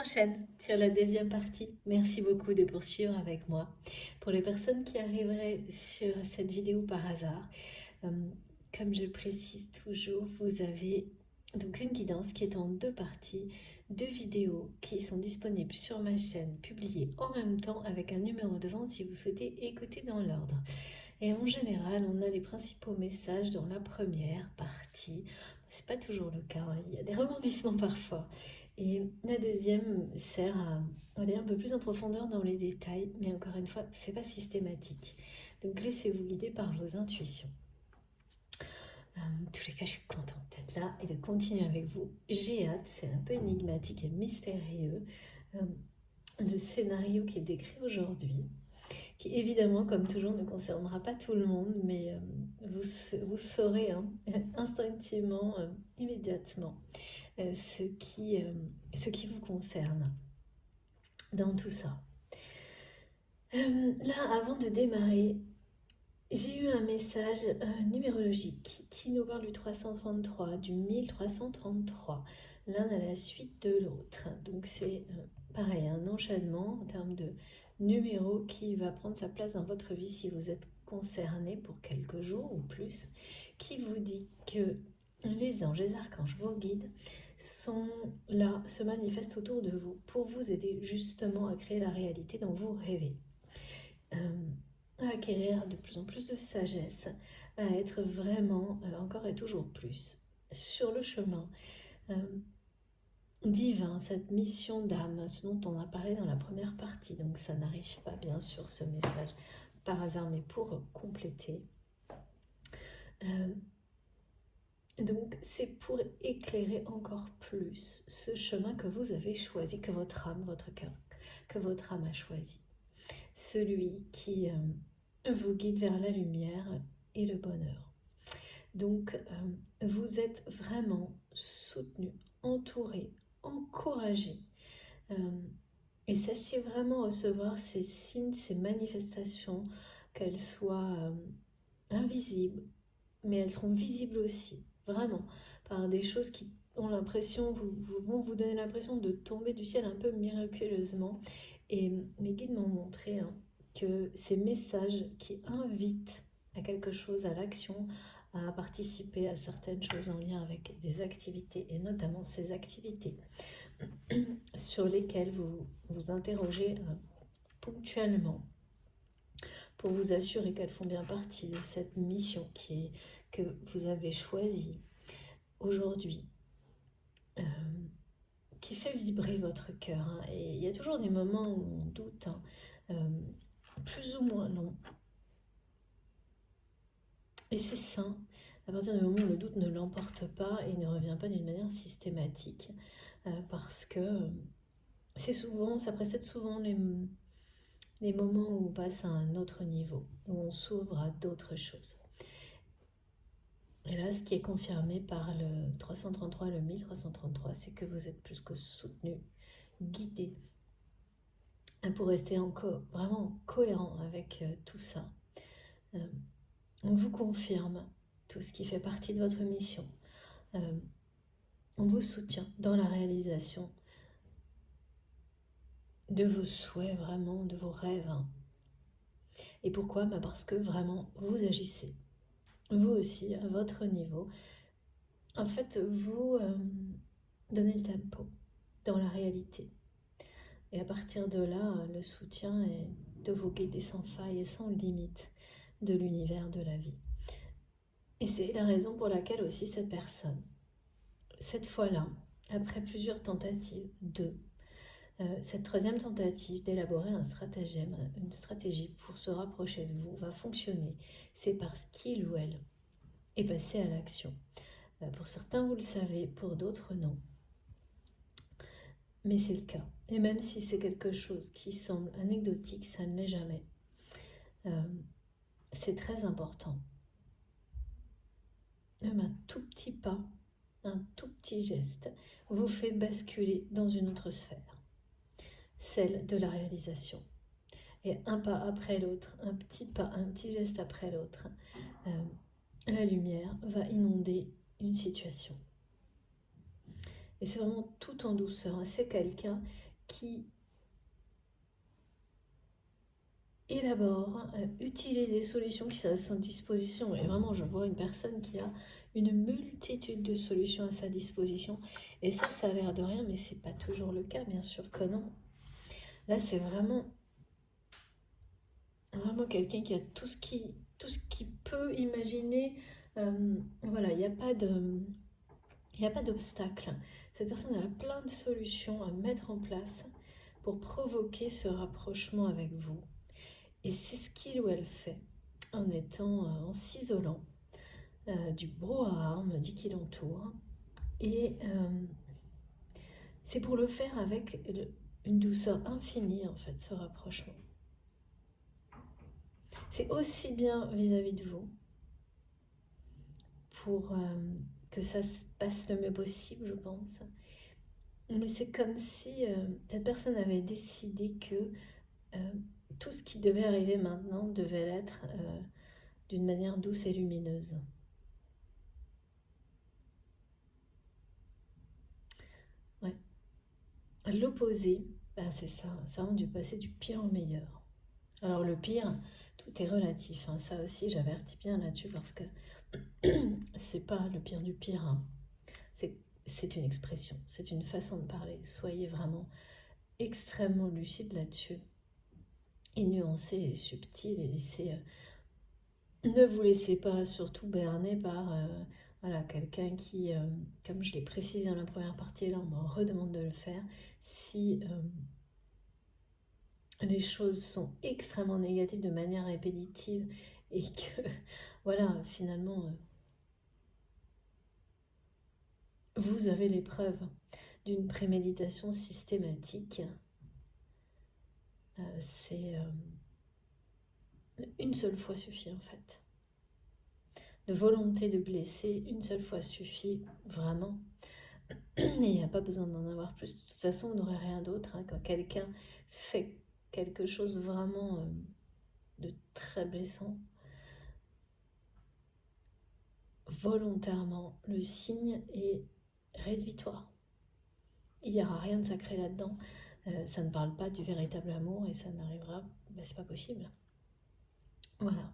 enchaîne sur la deuxième partie. Merci beaucoup de poursuivre avec moi. Pour les personnes qui arriveraient sur cette vidéo par hasard, euh, comme je le précise toujours, vous avez donc une guidance qui est en deux parties, deux vidéos qui sont disponibles sur ma chaîne, publiées en même temps avec un numéro de vente si vous souhaitez écouter dans l'ordre. Et en général, on a les principaux messages dans la première partie. C'est pas toujours le cas, hein. Il y a des rebondissements parfois. Et la deuxième sert à aller un peu plus en profondeur dans les détails, mais encore une fois, c'est pas systématique. Donc laissez-vous guider par vos intuitions. En tous les cas, je suis contente d'être là et de continuer avec vous. J'ai hâte, c'est un peu énigmatique et mystérieux. Le scénario qui est décrit aujourd'hui, qui évidemment, comme toujours, ne concernera pas tout le monde, mais vous saurez hein, instinctivement, immédiatement, ce qui vous concerne dans tout ça. Là, avant de démarrer, j'ai eu un message numérologique qui nous parle du 333, du 1333, l'un à la suite de l'autre. Donc c'est pareil, un enchaînement en termes de numéros qui va prendre sa place dans votre vie si vous êtes concerné pour quelques jours ou plus, qui vous dit que les anges, les archanges, vos guides sont là, se manifestent autour de vous pour vous aider justement à créer la réalité dont vous rêvez. À acquérir de plus en plus de sagesse, à être vraiment, encore et toujours plus, sur le chemin divin, cette mission d'âme, ce dont on a parlé dans la première partie. Donc ça n'arrive pas bien sûr ce message par hasard, mais pour compléter. Donc c'est pour éclairer encore plus ce chemin que vous avez choisi, que votre âme, votre cœur, que votre âme a choisi. Celui qui vous guide vers la lumière et le bonheur. Donc, vous êtes vraiment soutenu, entouré, encouragé. Et sachez vraiment recevoir ces signes, ces manifestations, qu'elles soient invisibles, mais elles seront visibles aussi, vraiment, par des choses qui ont l'impression, vont vous donner l'impression de tomber du ciel un peu miraculeusement. Et mes guides m'ont montré que ces messages qui invitent à quelque chose, à l'action, à participer à certaines choses en lien avec des activités, et notamment ces activités sur lesquelles vous vous interrogez ponctuellement pour vous assurer qu'elles font bien partie de cette mission que vous avez choisie aujourd'hui, qui fait vibrer votre cœur. Hein. Et il y a toujours des moments où on doute, plus ou moins long. Et c'est sain, à partir du moment où le doute ne l'emporte pas et ne revient pas d'une manière systématique, parce que c'est souvent, ça précède souvent les moments où on passe à un autre niveau, où on s'ouvre à d'autres choses. Et là, ce qui est confirmé par le 333 et le 1333, c'est que vous êtes plus que soutenu, guidé, pour rester encore vraiment cohérent avec tout ça. On vous confirme tout ce qui fait partie de votre mission. On vous soutient dans la réalisation de vos souhaits, vraiment, de vos rêves. Hein. Et pourquoi ? Parce que vraiment, vous agissez. Vous aussi, à votre niveau. En fait, vous donnez le tempo dans la réalité. Et à partir de là, le soutien est de vos guides sans faille et sans limite de l'univers de la vie. Et c'est la raison pour laquelle aussi cette personne, cette fois-là, après plusieurs tentatives, cette troisième tentative d'élaborer un stratagème, une stratégie pour se rapprocher de vous va fonctionner. C'est parce qu'il ou elle est passé à l'action. Pour certains, vous le savez, pour d'autres, non. Mais c'est le cas. Et même si c'est quelque chose qui semble anecdotique, ça ne l'est jamais. C'est très important. Même un tout petit pas, un tout petit geste vous fait basculer dans une autre sphère, celle de la réalisation. Et un pas après l'autre, un petit pas, un petit geste après l'autre, la lumière va inonder une situation. Et c'est vraiment tout en douceur. C'est quelqu'un qui élabore, utilise des solutions qui sont à sa disposition. Et vraiment, je vois une personne qui a une multitude de solutions à sa disposition. Et ça a l'air de rien, mais c'est pas toujours le cas, bien sûr que non. Là, c'est vraiment quelqu'un qui a tout ce qui peut imaginer. Voilà, il n'y a pas d'obstacle. Cette personne a plein de solutions à mettre en place pour provoquer ce rapprochement avec vous. Et c'est ce qu'il ou elle fait en s'isolant du brouhaha, on me dit qui l'entoure. Et c'est pour le faire avec une douceur infinie, en fait, ce rapprochement. C'est aussi bien vis-à-vis de vous, pour que ça se passe le mieux possible, je pense. Mais c'est comme si cette personne avait décidé que tout ce qui devait arriver maintenant devait l'être d'une manière douce et lumineuse. Ouais. L'opposé, ben c'est ça, ça rend du passé du pire au meilleur. Alors le pire, tout est relatif, hein. Ça aussi j'avertis bien là-dessus parce que c'est pas le pire du pire, hein. C'est une expression, c'est une façon de parler. Soyez vraiment extrêmement lucide là-dessus, et nuancé et subtil, et ne vous laissez pas surtout berner par voilà, quelqu'un qui, comme je l'ai précisé dans la première partie, là on me redemande de le faire, si les choses sont extrêmement négatives de manière répétitive et que voilà, finalement vous avez les preuves d'une préméditation systématique. C'est une seule fois suffit en fait. De volonté de blesser, une seule fois suffit vraiment. Et il n'y a pas besoin d'en avoir plus. De toute façon, on n'aurait rien d'autre, hein. Quand quelqu'un fait quelque chose vraiment de très blessant, volontairement, le signe est rédhibitoire. Il n'y aura rien de sacré là-dedans. Ça ne parle pas du véritable amour et ça n'arrivera, ben, c'est pas possible. Voilà.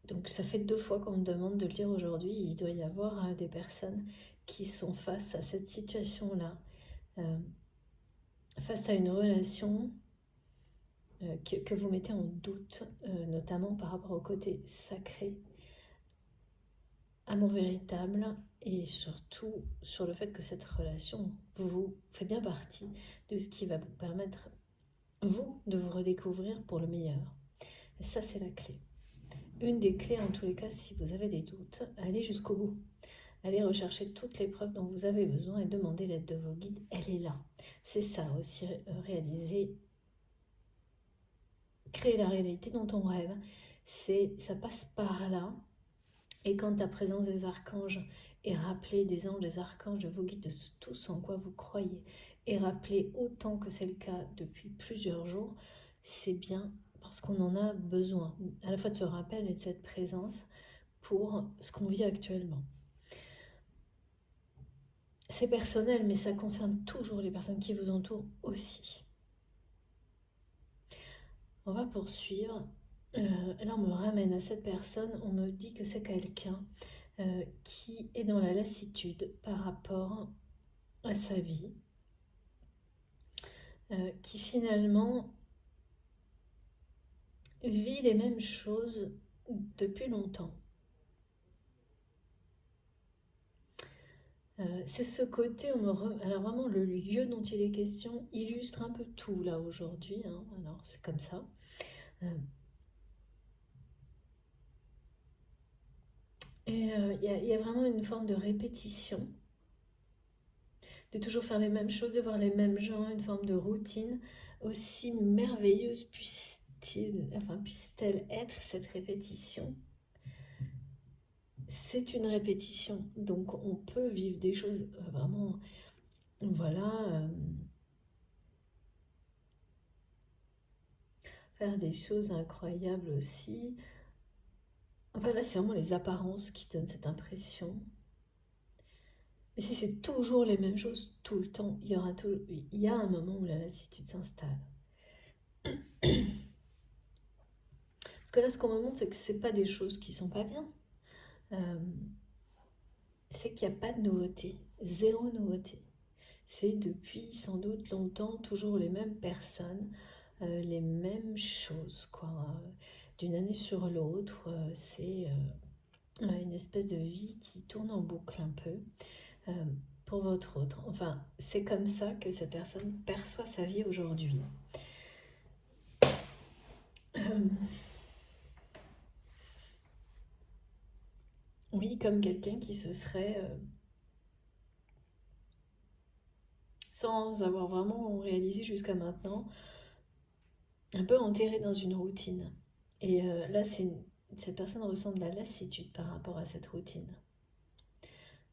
Donc ça fait 2 fois qu'on me demande de le dire aujourd'hui. Il doit y avoir des personnes qui sont face à cette situation-là, face à une relation que vous mettez en doute, notamment par rapport au côté sacré, amour véritable, et surtout sur le fait que cette relation vous fait bien partie de ce qui va vous permettre, vous, de vous redécouvrir pour le meilleur. Et ça, c'est la clé. Une des clés, en tous les cas, si vous avez des doutes, allez jusqu'au bout. Allez rechercher toutes les preuves dont vous avez besoin et demandez l'aide de vos guides. Elle est là. C'est ça aussi, réaliser, créer la réalité dont on rêve. Ça passe par là. Et quand la présence des archanges est rappelée, des anges, des archanges, de vos guides, de tout ce en quoi vous croyez, est rappelée autant que c'est le cas depuis plusieurs jours, c'est bien parce qu'on en a besoin, à la fois de ce rappel et de cette présence pour ce qu'on vit actuellement. C'est personnel, mais ça concerne toujours les personnes qui vous entourent aussi. On va poursuivre. Là, on me ramène à cette personne, on me dit que c'est quelqu'un qui est dans la lassitude par rapport à sa vie, qui finalement vit les mêmes choses depuis longtemps. C'est ce côté, alors vraiment le lieu dont il est question illustre un peu tout là aujourd'hui, hein. Alors c'est comme ça. Et il y a vraiment une forme de répétition, de toujours faire les mêmes choses, de voir les mêmes gens, une forme de routine. Aussi merveilleuse puisse-t-elle être cette répétition? C'est une répétition, donc on peut vivre des choses vraiment, voilà, faire des choses incroyables aussi. Enfin là, c'est vraiment les apparences qui donnent cette impression. Mais si c'est toujours les mêmes choses tout le temps, il y a un moment où la lassitude s'installe. Parce que là, ce qu'on me montre, c'est que ce n'est pas des choses qui sont pas bien. Euh, c'est qu'il n'y a pas de nouveauté, zéro nouveauté. C'est depuis sans doute longtemps toujours les mêmes personnes, les mêmes choses, quoi. D'une année sur l'autre, c'est une espèce de vie qui tourne en boucle un peu euh, pour votre autre. Enfin, c'est comme ça que cette personne perçoit sa vie aujourd'hui. Euh, oui, comme quelqu'un qui se serait, sans avoir vraiment réalisé jusqu'à maintenant, un peu enterré dans une routine. Et là, cette personne ressent de la lassitude par rapport à cette routine.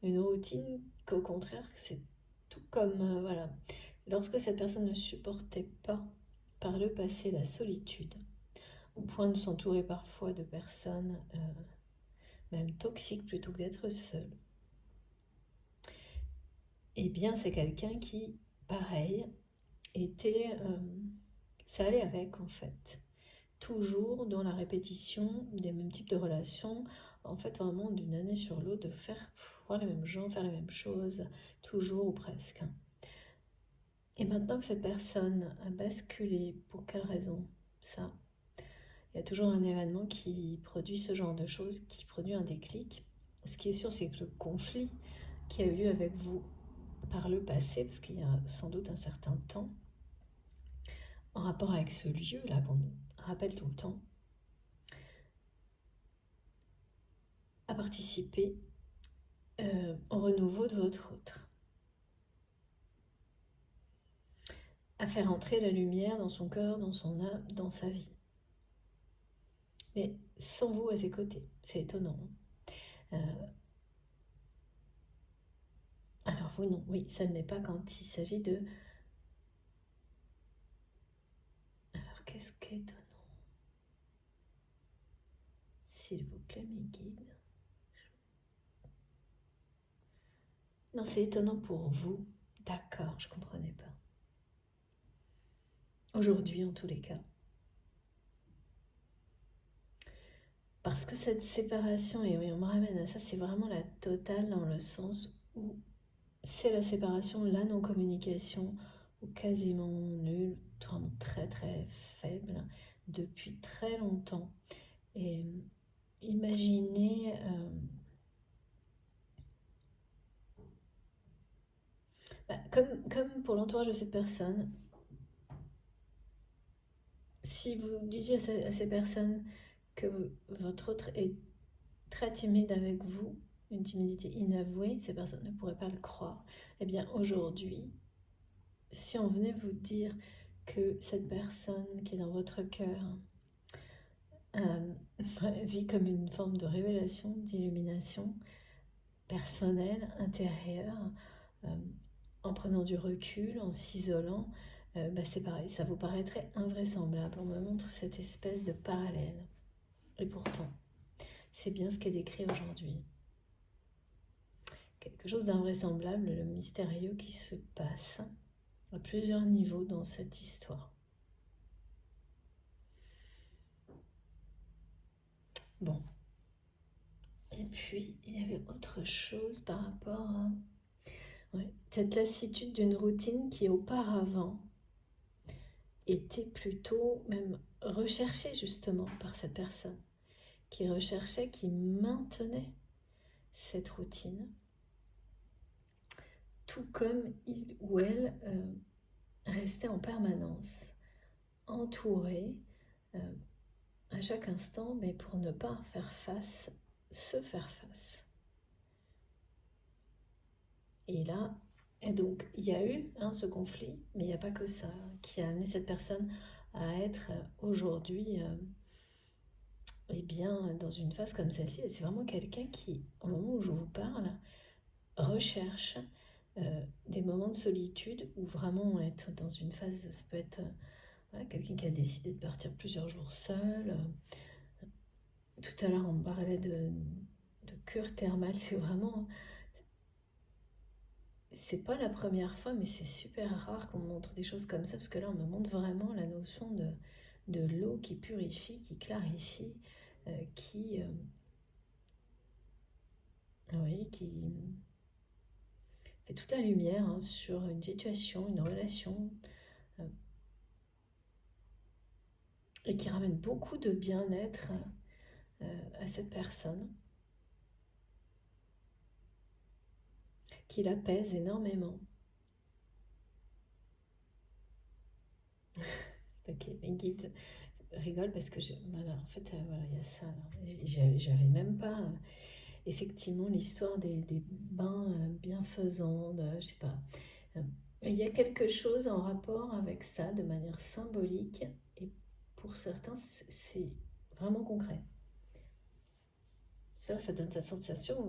Une routine qu'au contraire, c'est tout comme, voilà, lorsque cette personne ne supportait pas par le passé la solitude, au point de s'entourer parfois de personnes même toxiques plutôt que d'être seule, eh bien c'est quelqu'un qui, pareil, était, ça allait avec en fait. Toujours dans la répétition des mêmes types de relations, en fait vraiment d'une année sur l'autre, de faire voir les mêmes gens, faire les mêmes choses, toujours ou presque. Et maintenant que cette personne a basculé, pour quelle raison ça? Il y a toujours un événement qui produit ce genre de choses, qui produit un déclic. Ce qui est sûr, c'est que le conflit qui a eu lieu avec vous par le passé, parce qu'il y a sans doute un certain temps, en rapport avec ce lieu-là qu'on nous rappelle tout le temps, a participé au renouveau de votre autre, à faire entrer la lumière dans son cœur, dans son âme, dans sa vie. Mais sans vous à ses côtés, c'est étonnant. Alors vous non, oui, ça ne l'est pas quand il s'agit de... Alors qu'est-ce qui est étonnant? S'il vous plaît, mes guides. Non, c'est étonnant pour vous. D'accord, je ne comprenais pas. Aujourd'hui, en tous les cas. Parce que cette séparation, et oui, on me ramène à ça, c'est vraiment la totale dans le sens où c'est la séparation, la non-communication, ou quasiment nulle, vraiment très très faible, depuis très longtemps. Et imaginez... comme pour l'entourage de cette personne, si vous disiez à ces personnes que votre autre est très timide avec vous, une timidité inavouée, ces personnes ne pourraient pas le croire. Eh bien aujourd'hui, si on venait vous dire que cette personne qui est dans votre cœur vit comme une forme de révélation, d'illumination personnelle, intérieure, euh, en prenant du recul, en s'isolant, c'est pareil, ça vous paraîtrait invraisemblable. On me montre cette espèce de parallèle. Et pourtant, c'est bien ce qui est décrit aujourd'hui. Quelque chose d'invraisemblable, le mystérieux qui se passe à plusieurs niveaux dans cette histoire. Bon. Et puis, il y avait autre chose par rapport à cette lassitude d'une routine qui auparavant était plutôt même recherchée justement par cette personne, qui recherchait, qui maintenait cette routine, tout comme il ou elle restait en permanence entouré à chaque instant, mais pour ne pas faire face, se faire face. Et là, et donc il y a eu ce conflit, mais il n'y a pas que ça qui a amené cette personne à être aujourd'hui eh bien, dans une phase comme celle-ci. C'est vraiment quelqu'un qui, au moment où je vous parle, recherche des moments de solitude où vraiment être dans une phase, ça peut être voilà, quelqu'un qui a décidé de partir plusieurs jours seul. Tout à l'heure, on parlait de cure thermale, c'est vraiment c'est pas la première fois, mais c'est super rare qu'on me montre des choses comme ça, parce que là, on me montre vraiment la notion de l'eau qui purifie, qui clarifie, qui, oui, qui fait toute la lumière hein, sur une situation, une relation, euh, et qui ramène beaucoup de bien-être à cette personne, qui l'apaise énormément. Ok, mes guides rigolent parce que voilà, en fait, voilà, il y a ça. J'avais même pas effectivement l'histoire des bains bienfaisants, je sais pas. Euh, il y a quelque chose en rapport avec ça de manière symbolique et pour certains, c'est vraiment concret. Ça donne cette sensation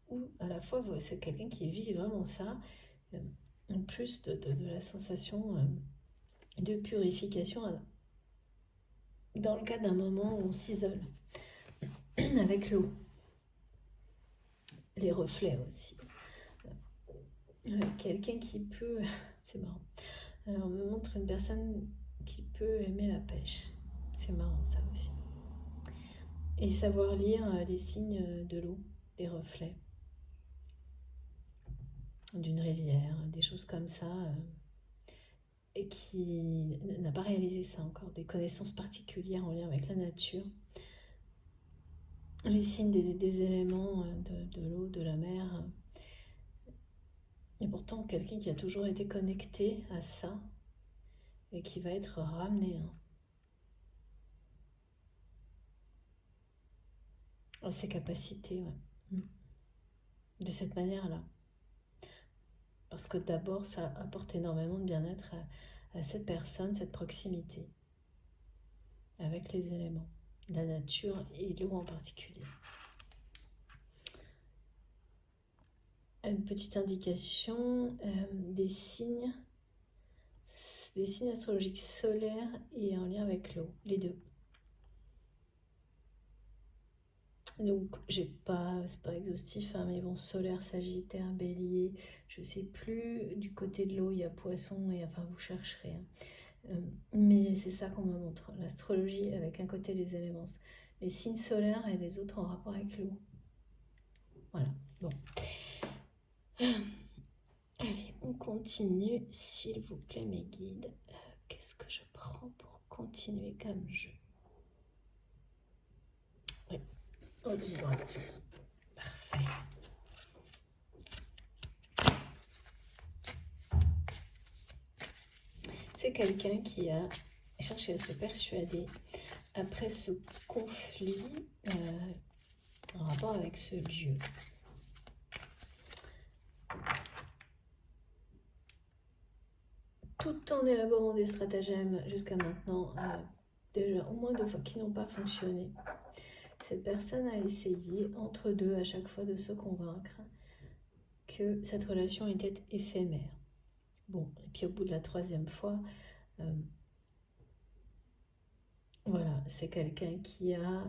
où à la fois c'est quelqu'un qui vit vraiment ça, euh, en plus de la sensation de purification dans le cas d'un moment où on s'isole avec l'eau, les reflets aussi. Quelqu'un qui peut, c'est marrant, on me montre une personne qui peut aimer la pêche. C'est marrant ça aussi. Et savoir lire les signes de l'eau, des reflets, d'une rivière, des choses comme ça, et qui n'a pas réalisé ça encore, des connaissances particulières en lien avec la nature, les signes des éléments de l'eau, de la mer. Et pourtant, quelqu'un qui a toujours été connecté à ça et qui va être ramené à ses capacités, ouais. De cette manière-là. Parce que d'abord, ça apporte énormément de bien-être à cette personne, cette proximité avec les éléments, la nature et l'eau en particulier. Une petite indication des signes astrologiques solaires et en lien avec l'eau, les deux. Donc, c'est pas exhaustif, hein, mais bon, solaire, sagittaire, bélier, je sais plus, du côté de l'eau, il y a poisson, et enfin, vous chercherez. Hein. Mais c'est ça qu'on me montre, l'astrologie avec un côté les éléments, les signes solaires et les autres en rapport avec l'eau. Voilà, bon. Allez, on continue, s'il vous plaît, mes guides. Qu'est-ce que je prends pour continuer comme jeu? Oui, haute vibration. Parfait. C'est quelqu'un qui a cherché à se persuader après ce conflit en rapport avec ce lieu. Tout en élaborant des stratagèmes jusqu'à maintenant, déjà au moins 2 fois qui n'ont pas fonctionné. Cette personne a essayé entre deux à chaque fois de se convaincre que cette relation était éphémère. Bon, et puis au bout de la 3e fois, voilà, c'est quelqu'un qui a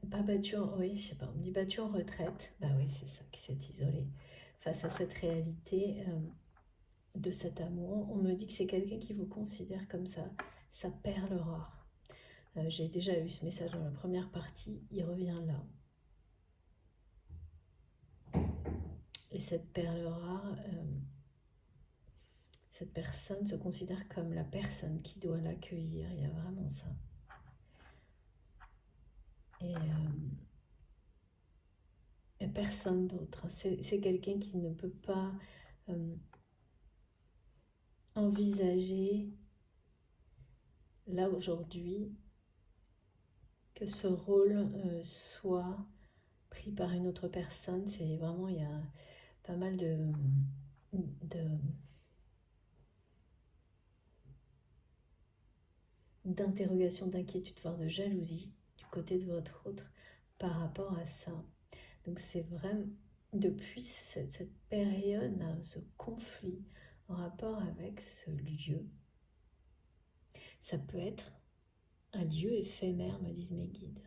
pas battu oui, je sais pas, on me dit battu en retraite. Bah oui, c'est ça, qui s'est isolé face à cette réalité de cet amour. On me dit que c'est quelqu'un qui vous considère comme ça, sa perle rare. J'ai déjà eu ce message dans la première partie, il revient là. Et cette perle rare, cette personne se considère comme la personne qui doit l'accueillir. Il y a vraiment ça. Et personne d'autre. C'est quelqu'un qui ne peut pas envisager, là aujourd'hui, que ce rôle soit pris par une autre personne. C'est vraiment, il y a pas mal d'interrogation, d'inquiétude, voire de jalousie du côté de votre autre par rapport à ça. Donc c'est vraiment depuis cette période, ce conflit en rapport avec ce lieu. Ça peut être un lieu éphémère, me disent mes guides.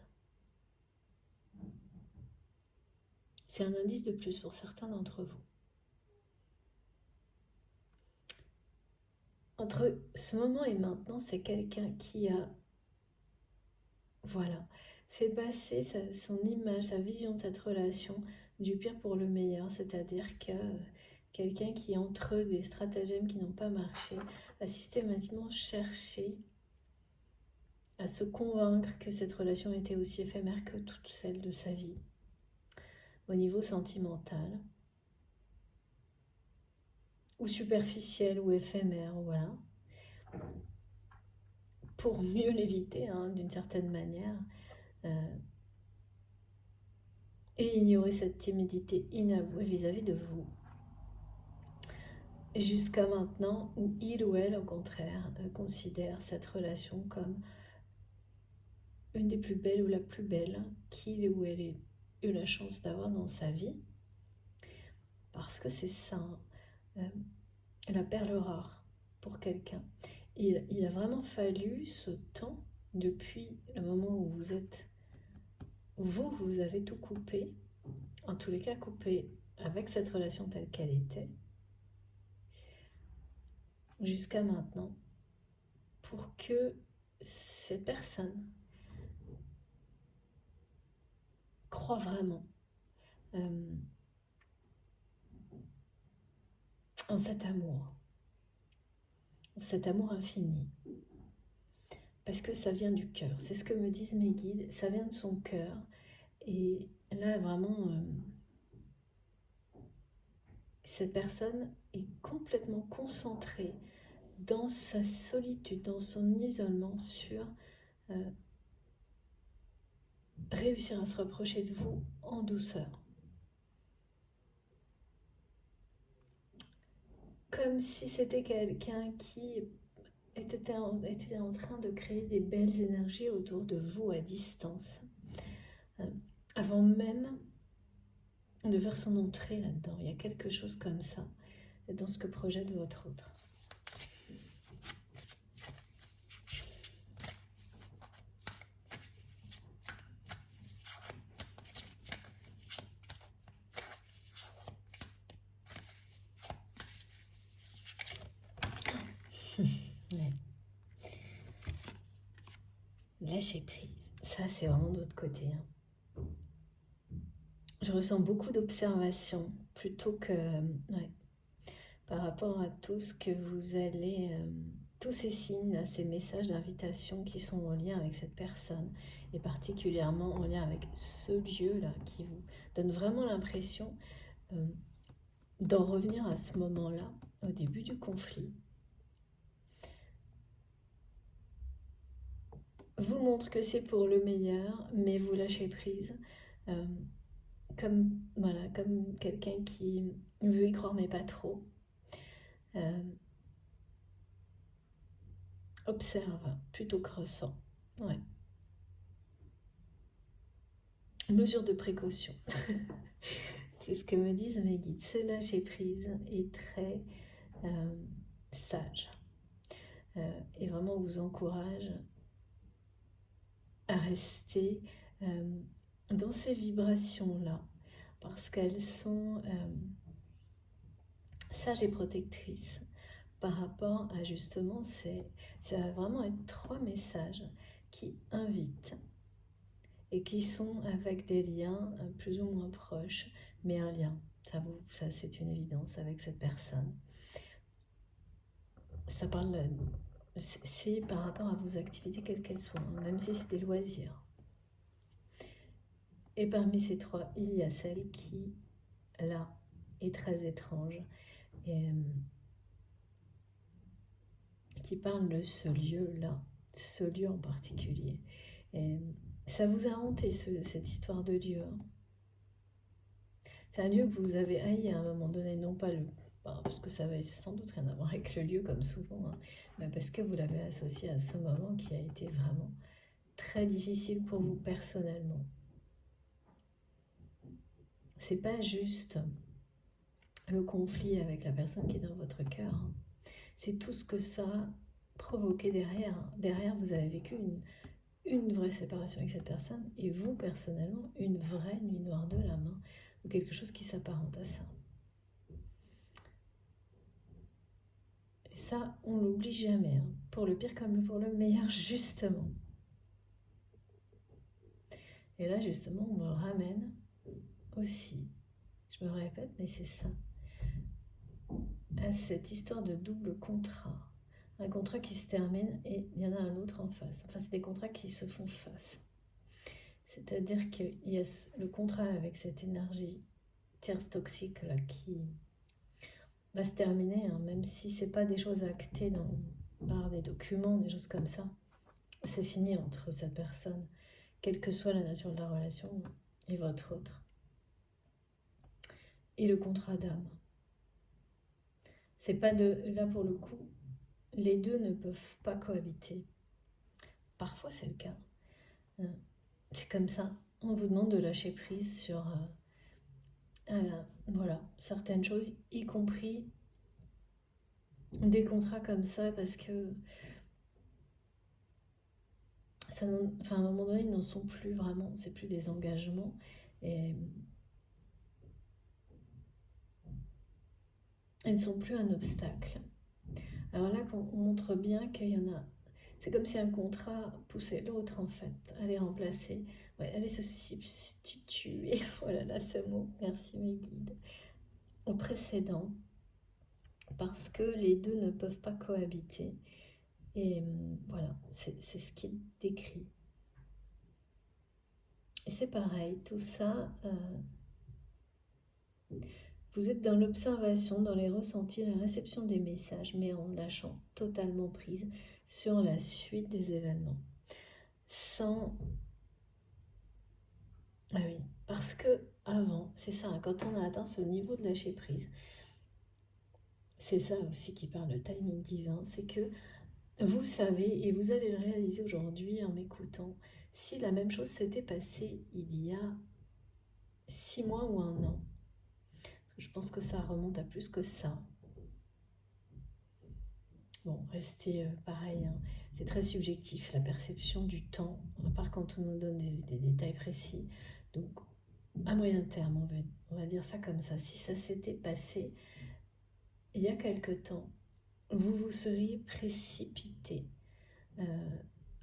C'est un indice de plus pour certains d'entre vous. Entre ce moment et maintenant, c'est quelqu'un qui a, voilà, fait passer son image, sa vision de cette relation du pire pour le meilleur, c'est-à-dire que quelqu'un qui, entre des stratagèmes qui n'ont pas marché, a systématiquement cherché à se convaincre que cette relation était aussi éphémère que toutes celles de sa vie, au niveau sentimental, ou superficiel, ou éphémère, voilà, pour mieux l'éviter, hein, d'une certaine manière, et ignorer cette timidité inavouée vis-à-vis de vous. Jusqu'à maintenant, où il ou elle, au contraire, considère cette relation comme une des plus belles ou la plus belle qu'il ou elle ait eu la chance d'avoir dans sa vie, parce que c'est ça, la perle rare pour quelqu'un. Il a vraiment fallu ce temps depuis le moment où vous avez tout coupé, en tous les cas coupé avec cette relation telle qu'elle était, jusqu'à maintenant, pour que cette personne croit vraiment en cet amour infini. Parce que ça vient du cœur, c'est ce que me disent mes guides, ça vient de son cœur. Et là, vraiment, cette personne est complètement concentrée dans sa solitude, dans son isolement, sur réussir à se rapprocher de vous en douceur. Comme si c'était quelqu'un qui était en train de créer des belles énergies autour de vous à distance, avant même de faire son entrée là-dedans. Il y a quelque chose comme ça dans ce que projette votre autre. Ouais. Lâcher prise, ça c'est vraiment de l'autre côté. Je ressens beaucoup d'observation plutôt que par rapport à tout ce que vous allez, tous ces signes, ces messages d'invitation qui sont en lien avec cette personne et particulièrement en lien avec ce lieu-là qui vous donne vraiment l'impression d'en revenir à ce moment-là, au début du conflit. Vous montre que c'est pour le meilleur, mais vous lâchez prise. Comme quelqu'un qui veut y croire mais pas trop. Observe plutôt que ressent. Ouais. Mesure de précaution. C'est ce que me disent mes guides. Ce lâcher prise est très sage. Et vraiment vous encourage à rester dans ces vibrations-là, parce qu'elles sont sages et protectrices par rapport à justement, ça va vraiment être 3 messages qui invitent et qui sont avec des liens plus ou moins proches, mais un lien, ça c'est une évidence avec cette personne. Ça parle, c'est par rapport à vos activités quelles qu'elles soient, même si c'est des loisirs. Et parmi ces 3, il y a celle qui, là, est très étrange et qui parle de ce lieu-là, ce lieu en particulier. Et ça vous a hanté, cette histoire de lieu. C'est un lieu que vous avez haï à un moment donné, non pas parce que ça va sans doute rien à voir avec le lieu comme souvent, mais parce que vous l'avez associé à ce moment qui a été vraiment très difficile pour vous personnellement. C'est pas juste le conflit avec la personne qui est dans votre cœur, c'est tout ce que ça a provoqué derrière. Derrière, vous avez vécu une vraie séparation avec cette personne et vous, personnellement, une vraie nuit noire de l'âme. ou quelque chose qui s'apparente à ça. Et ça, on l'oublie jamais, hein, pour le pire comme pour le meilleur, justement. Et là, justement, on me ramène aussi, je me répète, mais c'est ça, à cette histoire de double contrat. Un contrat qui se termine et il y en a un autre en face. Enfin, c'est des contrats qui se font face. C'est-à-dire qu'il y a le contrat avec cette énergie tierce toxique là qui va se terminer, hein, même si c'est pas des choses actées par des documents, des choses comme ça. C'est fini entre cette personne, quelle que soit la nature de la relation, et votre autre. Et le contrat d'âme. C'est pas de... Là, pour le coup, les deux ne peuvent pas cohabiter. Parfois, c'est le cas. C'est comme ça. On vous demande de lâcher prise sur voilà, certaines choses, y compris des contrats comme ça, parce que ça, enfin, à un moment donné, ils n'en sont plus vraiment. C'est plus des engagements. Et ils ne sont plus un obstacle. Alors là, on montre bien qu'il y en a. C'est comme si un contrat poussait l'autre, en fait, à les remplacer, ouais, à les se substituer. Oh là là, ce mot, merci mes guides. Au précédent, parce que les deux ne peuvent pas cohabiter. Et voilà, c'est ce qu'il décrit. Et c'est pareil, tout ça, vous êtes dans l'observation, dans les ressentis, la réception des messages, mais en lâchant totalement prise sur la suite des événements. Sans... Ah oui, parce que avant, c'est ça, quand on a atteint ce niveau de lâcher prise, c'est ça aussi qui parle le timing divin, c'est que vous savez, et vous allez le réaliser aujourd'hui en m'écoutant, si la même chose s'était passée il y a 6 mois ou 1 an. Parce que je pense que ça remonte à plus que ça. Bon, restez pareil, hein. C'est très subjectif, la perception du temps, à part quand on nous donne des détails précis. Donc, à moyen terme, on va dire ça comme ça. Si ça s'était passé il y a quelque temps, vous vous seriez précipité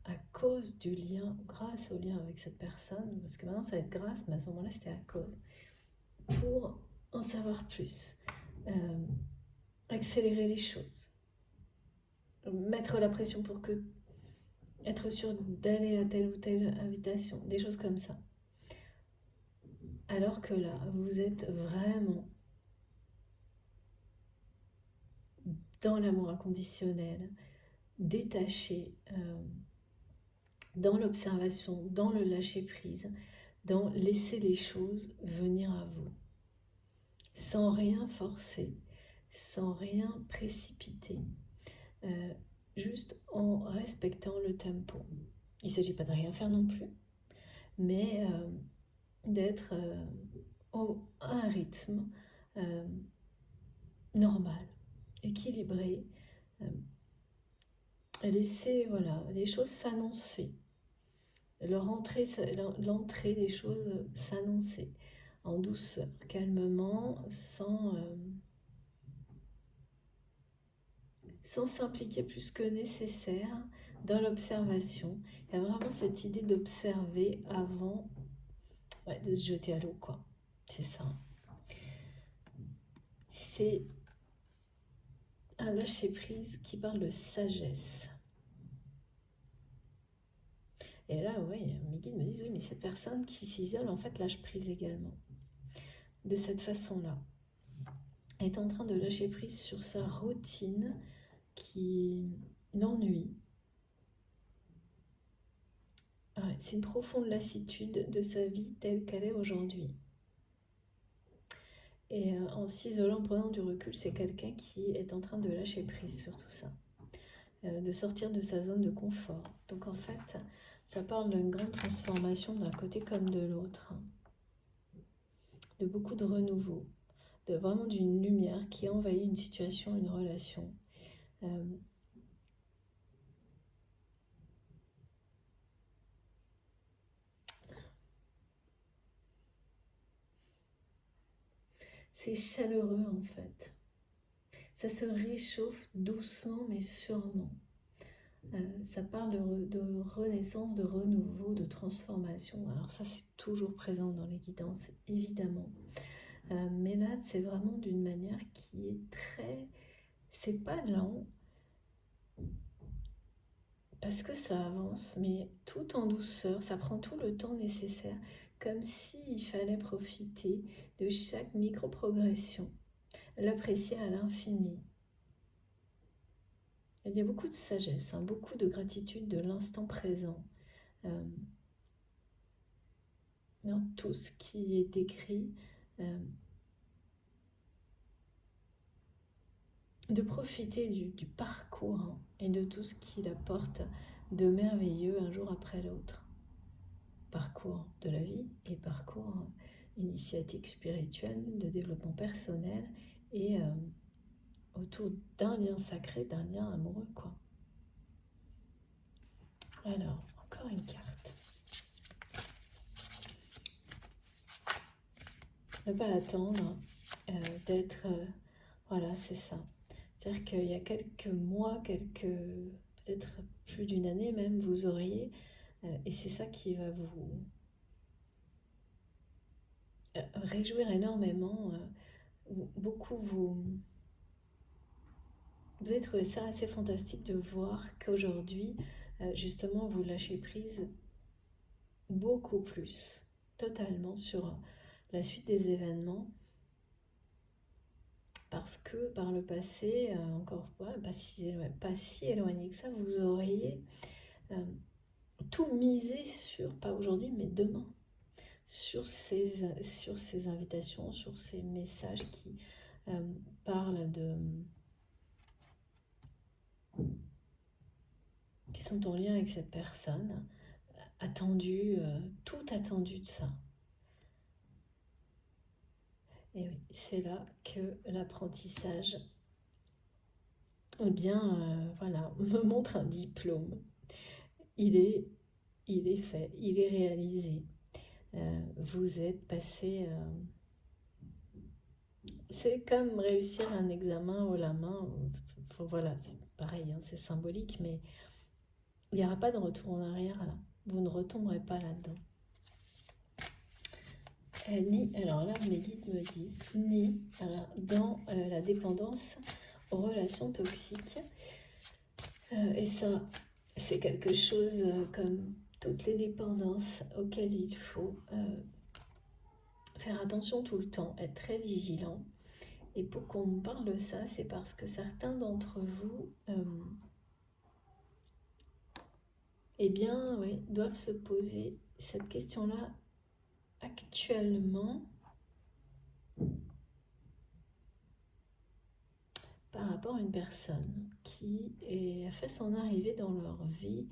à cause du lien, grâce au lien avec cette personne, parce que maintenant ça va être grâce, mais à ce moment-là c'était à cause, pour en savoir plus, accélérer les choses, mettre la pression pour que être sûr d'aller à telle ou telle invitation, des choses comme ça. Alors que là, vous êtes vraiment dans l'amour inconditionnel, détaché, dans l'observation, dans le lâcher-prise, dans laisser les choses venir à vous, sans rien forcer, sans rien précipiter, juste en respectant le tempo. Il ne s'agit pas de rien faire non plus, mais d'être à un rythme normal, équilibré, laisser voilà, les choses s'annoncer, l'entrée des choses s'annoncer en douceur, calmement, sans s'impliquer plus que nécessaire dans l'observation. Il y a vraiment cette idée d'observer avant de se jeter à l'eau, quoi. C'est ça. C'est un lâcher-prise qui parle de sagesse. Et là, oui, mes guides me disent, oui, mais cette personne qui s'isole, en fait, lâche prise également. De cette façon-là. Est en train de lâcher prise sur sa routine qui l'ennuie. C'est une profonde lassitude de sa vie telle qu'elle est aujourd'hui. Et en s'isolant, en prenant du recul, c'est quelqu'un qui est en train de lâcher prise sur tout ça. De sortir de sa zone de confort. Donc en fait, ça parle d'une grande transformation d'un côté comme de l'autre. De beaucoup de renouveau. De vraiment d'une lumière qui envahit une situation, une relation. c'est chaleureux en fait. Ça se réchauffe doucement mais sûrement. Ça parle de renaissance, de renouveau, de transformation. Alors ça, c'est toujours présent dans les guidances, évidemment. Mais là, c'est vraiment d'une manière qui est très... C'est pas lent, parce que ça avance, mais tout en douceur, ça prend tout le temps nécessaire, comme s'il fallait profiter de chaque micro-progression, l'apprécier à l'infini. Il y a beaucoup de sagesse, hein, beaucoup de gratitude de l'instant présent. Dans tout ce qui est écrit, de profiter du parcours, hein, et de tout ce qu'il apporte de merveilleux un jour après l'autre. Parcours de la vie et parcours initiatique spirituel, de développement personnel et autour d'un lien sacré, d'un lien amoureux, quoi. Alors, encore une carte. Ne pas attendre d'être... voilà, c'est ça. C'est-à-dire qu'il y a quelques mois, peut-être plus d'une année même, vous auriez... et c'est ça qui va vous réjouir énormément. Beaucoup vous avez trouvé ça assez fantastique de voir qu'aujourd'hui, justement, vous lâchez prise beaucoup plus, totalement, sur la suite des événements, parce que par le passé, encore pas si éloigné que ça, vous auriez tout misé sur, pas aujourd'hui, mais demain, sur ces invitations, sur ces messages qui parlent qui sont en lien avec cette personne, attendu, tout attendu de ça. Et oui, c'est là que l'apprentissage, eh bien, voilà, me montre un diplôme. Il est fait, il est réalisé. Vous êtes passé... c'est comme réussir un examen haut la main. Voilà, c'est pareil, hein, c'est symbolique, mais il n'y aura pas de retour en arrière là. Vous ne retomberez pas là-dedans. Alors là, mes guides me disent, ni alors, dans la dépendance aux relations toxiques. Et ça, c'est quelque chose comme toutes les dépendances auxquelles il faut faire attention tout le temps, être très vigilant. Et pour qu'on me parle de ça, c'est parce que certains d'entre vous, eh bien, oui, doivent se poser cette question-là actuellement par rapport à une personne qui a fait son arrivée dans leur vie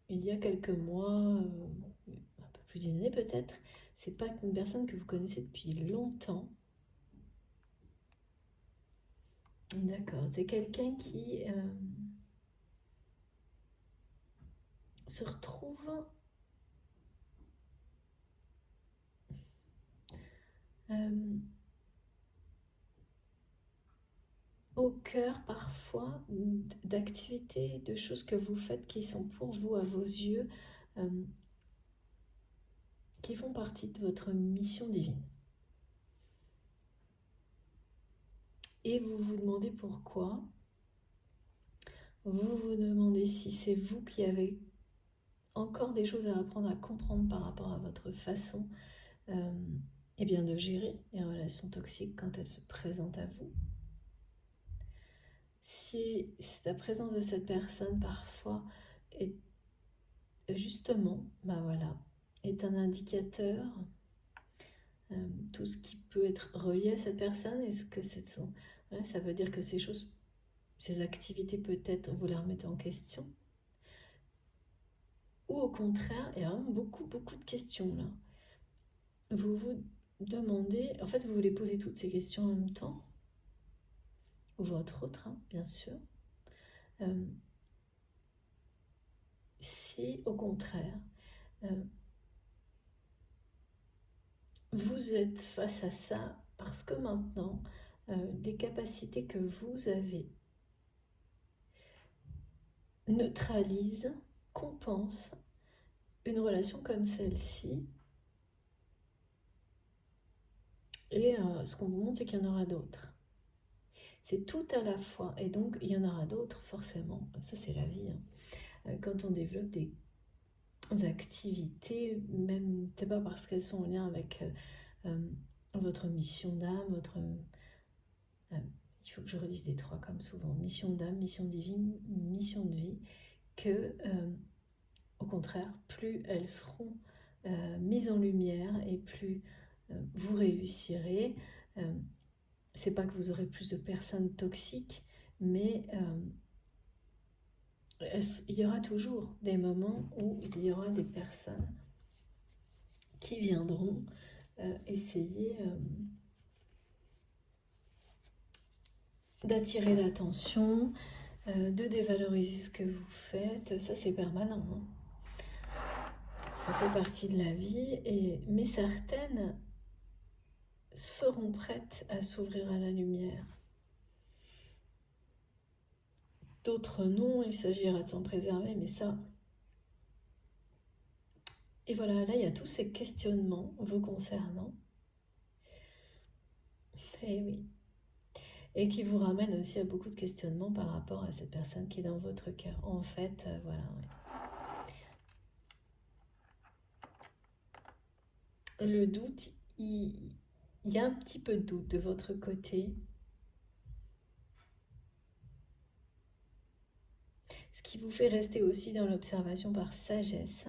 il y a quelques mois, un peu plus d'une année peut-être. C'est pas une personne que vous connaissez depuis longtemps. D'accord, c'est quelqu'un qui se retrouve au cœur parfois d'activités, de choses que vous faites qui sont pour vous, à vos yeux, qui font partie de votre mission divine. Et vous vous demandez pourquoi. Vous vous demandez si c'est vous qui avez encore des choses à apprendre, à comprendre par rapport à votre façon eh bien de gérer les relations toxiques quand elles se présentent à vous. Si la présence de cette personne parfois est justement, voilà, est un indicateur, tout ce qui peut être relié à cette personne, est-ce que voilà, ça veut dire que ces choses, ces activités peut-être vous les remettez en question, ou au contraire, il y a vraiment beaucoup de questions là. Vous vous demandez, en fait vous voulez poser toutes ces questions en même temps, ou votre autre, hein, bien sûr. Si au contraire, vous êtes face à ça parce que maintenant, les capacités que vous avez neutralisent, compensent une relation comme celle-ci. Et ce qu'on vous montre, c'est qu'il y en aura d'autres. C'est tout à la fois. Et donc, il y en aura d'autres, forcément. Ça, c'est la vie. Quand on développe des activités, même, c'est pas parce qu'elles sont en lien avec votre mission d'âme, il faut que je redise les trois comme souvent, mission d'âme, mission divine, mission de vie, que, au contraire, plus elles seront mises en lumière et plus vous réussirez. C'est pas que vous aurez plus de personnes toxiques, mais il y aura toujours des moments où il y aura des personnes qui viendront essayer d'attirer l'attention, de dévaloriser ce que vous faites. Ça, c'est permanent. Hein. Ça fait partie de la vie, mais certaines seront prêtes à s'ouvrir à la lumière. D'autres non, il s'agira de s'en préserver, mais ça... Et voilà, là, il y a tous ces questionnements vous concernant. Et oui. Et qui vous ramènent aussi à beaucoup de questionnements par rapport à cette personne qui est dans votre cœur. En fait, voilà. Ouais. Le doute, il y a un petit peu de doute de votre côté. Ce qui vous fait rester aussi dans l'observation par sagesse.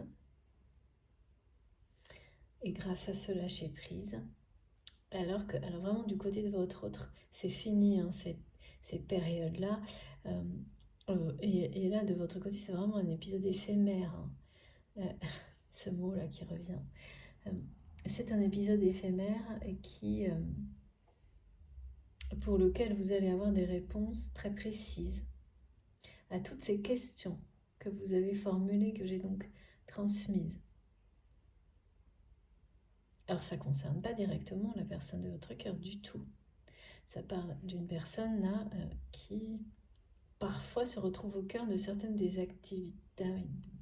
Et grâce à ce lâcher prise. Alors vraiment du côté de votre autre, c'est fini hein, ces périodes-là. Et là, de votre côté, c'est vraiment un épisode éphémère. Hein. Ce mot-là qui revient. C'est un épisode éphémère pour lequel vous allez avoir des réponses très précises à toutes ces questions que vous avez formulées, que j'ai donc transmises. Alors ça ne concerne pas directement la personne de votre cœur du tout. Ça parle d'une personne là qui parfois se retrouve au cœur de certaines des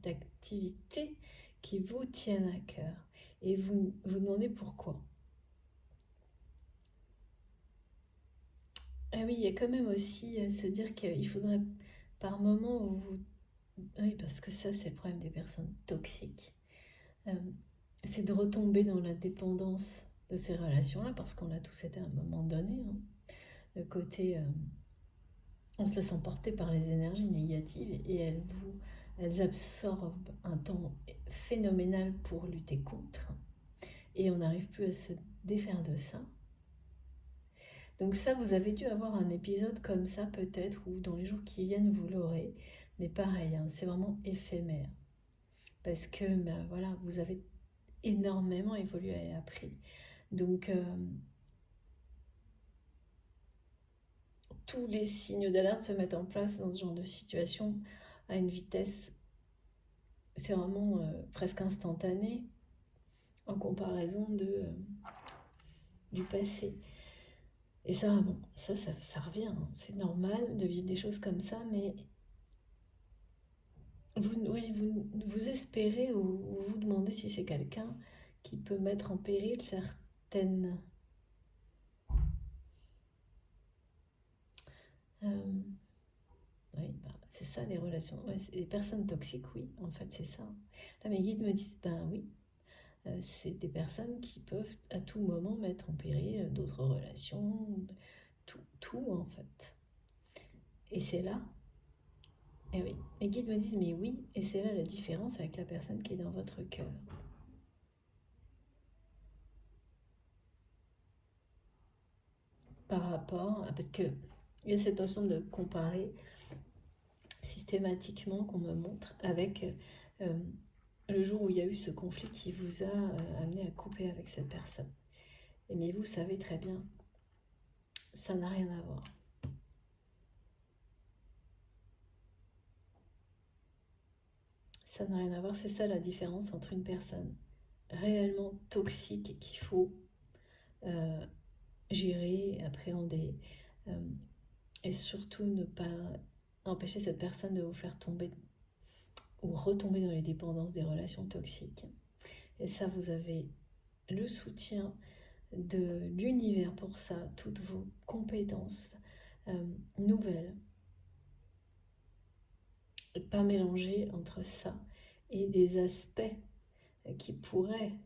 activités qui vous tiennent à cœur. Et vous vous demandez pourquoi. Ah oui, il y a quand même aussi se dire qu'il faudrait par moment où vous... Oui, parce que ça, c'est le problème des personnes toxiques. C'est de retomber dans la dépendance de ces relations-là, parce qu'on a tous été à un moment donné. Hein. Le côté... on se laisse emporter par les énergies négatives et elles absorbent un temps phénoménal pour lutter contre. Et on n'arrive plus à se défaire de ça. Donc ça, vous avez dû avoir un épisode comme ça peut-être, ou dans les jours qui viennent, vous l'aurez. Mais pareil, hein, c'est vraiment éphémère. Parce que ben, voilà, vous avez énormément évolué et appris. Donc, tous les signes d'alerte se mettent en place dans ce genre de situation à une vitesse, c'est vraiment presque instantané en comparaison du passé. Et ça, bon, ça revient, hein. C'est normal de vivre des choses comme ça, mais vous espérez ou vous demandez si c'est quelqu'un qui peut mettre en péril certaines... oui, bah, c'est ça les relations. Ouais, les personnes toxiques, oui, en fait c'est ça. Là mes guides me disent, ben oui, c'est des personnes qui peuvent à tout moment mettre en péril d'autres relations, tout en fait. Et c'est là, et oui, mes guides me disent, mais oui, et c'est là la différence avec la personne qui est dans votre cœur. Par rapport à, parce que il y a cette notion de comparer systématiquement qu'on me montre avec le jour où il y a eu ce conflit qui vous a amené à couper avec cette personne. Mais vous savez très bien, ça n'a rien à voir. Ça n'a rien à voir, c'est ça la différence entre une personne réellement toxique qu'il faut gérer, appréhender, et surtout ne pas empêcher cette personne de vous faire tomber ou retomber dans les dépendances des relations toxiques. Et ça, vous avez le soutien de l'univers pour ça, toutes vos compétences nouvelles. Pas mélanger entre ça et des aspects qui pourraient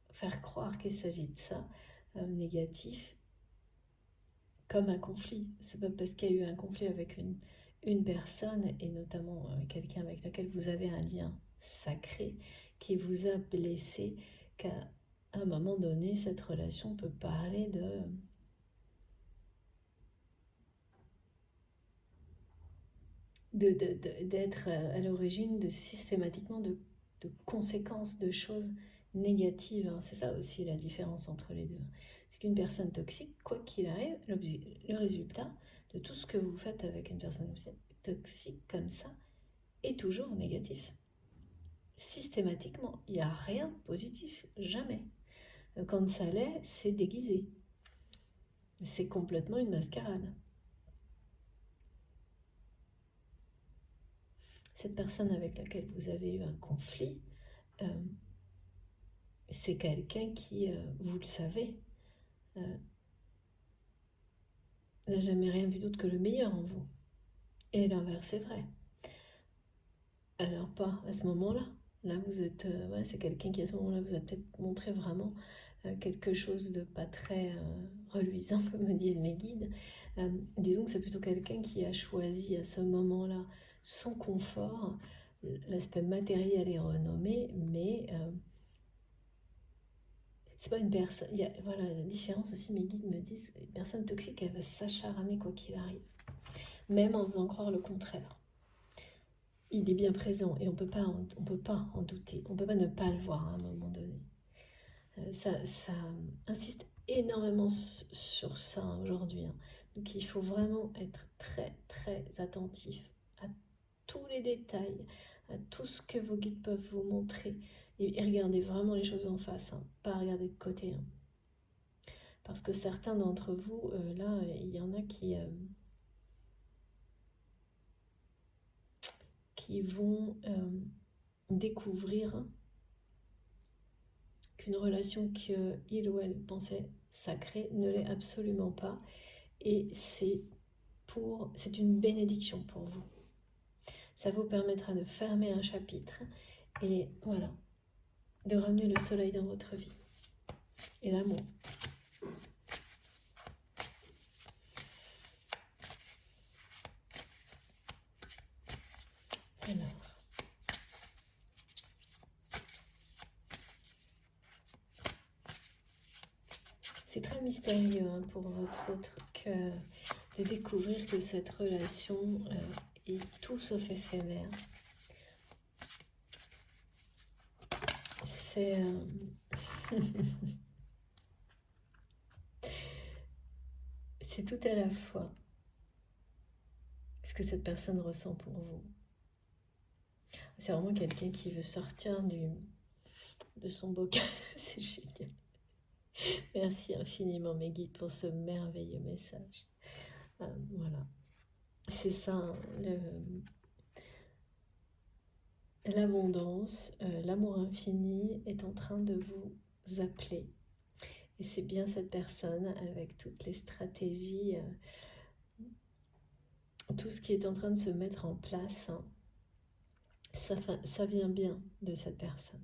faire croire qu'il s'agit de ça, négatif, comme un conflit. C'est pas parce qu'il y a eu un conflit avec une personne, et notamment quelqu'un avec lequel vous avez un lien sacré, qui vous a blessé, qu'à un moment donné, cette relation peut parler d'être à l'origine de systématiquement de conséquences, de choses négatives. Hein. C'est ça aussi la différence entre les deux. C'est qu'une personne toxique, quoi qu'il arrive, le résultat de tout ce que vous faites avec une personne toxique comme ça est toujours négatif. Systématiquement, il n'y a rien de positif, jamais. Quand ça l'est, c'est déguisé. C'est complètement une mascarade. Cette personne avec laquelle vous avez eu un conflit, c'est quelqu'un qui, vous le savez, n'a jamais rien vu d'autre que le meilleur en vous. Et l'inverse est vrai. Alors pas à ce moment-là. Là, vous êtes, voilà, c'est quelqu'un qui à ce moment-là vous a peut-être montré vraiment quelque chose de pas très reluisant, comme me disent mes guides. Disons que c'est plutôt quelqu'un qui a choisi à ce moment-là son confort. L'aspect matériel est renommé, mais c'est pas une personne. Voilà la différence aussi. Mes guides me disent une personne toxique, elle va s'acharner quoi qu'il arrive, même en faisant croire le contraire. Il est bien présent et on peut pas en douter. On peut pas ne pas le voir à un moment donné. Ça insiste énormément sur ça aujourd'hui. Hein. Donc il faut vraiment être très très attentif à tous les détails, à tout ce que vos guides peuvent vous montrer. Et regardez vraiment les choses en face, hein, pas regarder de côté. Hein. Parce que certains d'entre vous, là, il y en a qui vont découvrir qu'une relation qu'il ou elle pensait sacrée ne l'est absolument pas. Et c'est une bénédiction pour vous. Ça vous permettra de fermer un chapitre et voilà, de ramener le soleil dans votre vie et l'amour. Alors, c'est très mystérieux hein, pour votre cœur de découvrir que cette relation est tout sauf éphémère. C'est c'est tout à la fois ce que cette personne ressent pour vous. C'est vraiment quelqu'un qui veut sortir de son bocal. C'est génial. Merci infiniment mes guides pour ce merveilleux message. Voilà. C'est ça, hein, l'abondance, l'amour infini est en train de vous appeler. Et c'est bien cette personne avec toutes les stratégies, tout ce qui est en train de se mettre en place. Hein, ça vient bien de cette personne.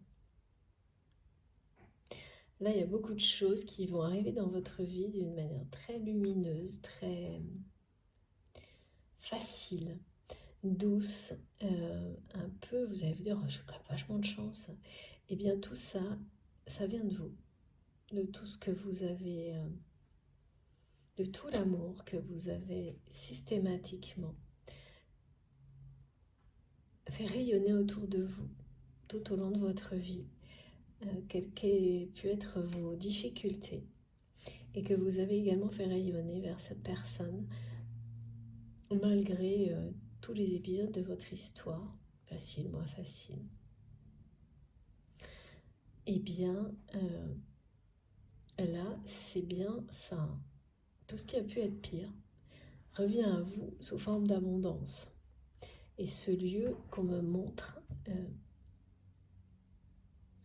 Là, il y a beaucoup de choses qui vont arriver dans votre vie d'une manière très lumineuse, très facile, douce, un peu, vous allez vous dire, oh, j'ai quand même vachement de chance. Eh bien, tout ça, ça vient de vous, de tout ce que vous avez, de tout l'amour que vous avez systématiquement fait rayonner autour de vous, tout au long de votre vie, quelles qu'aient pu être vos difficultés, et que vous avez également fait rayonner vers cette personne, malgré tous les épisodes de votre histoire, facile, moins facile. Eh bien, là, c'est bien ça. Tout ce qui a pu être pire revient à vous sous forme d'abondance. Et ce lieu qu'on me montre,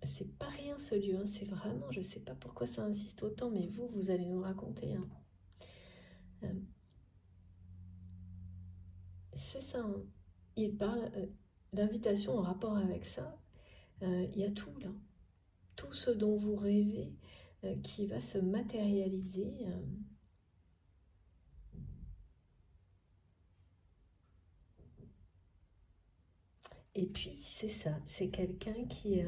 c'est pas rien ce lieu, hein, c'est vraiment, je sais pas pourquoi ça insiste autant, mais vous allez nous raconter. Hein. Euh, c'est ça, hein. Il parle, l'invitation en rapport avec ça, il y a tout là. Tout ce dont vous rêvez qui va se matérialiser. Et puis, c'est ça, c'est quelqu'un qui...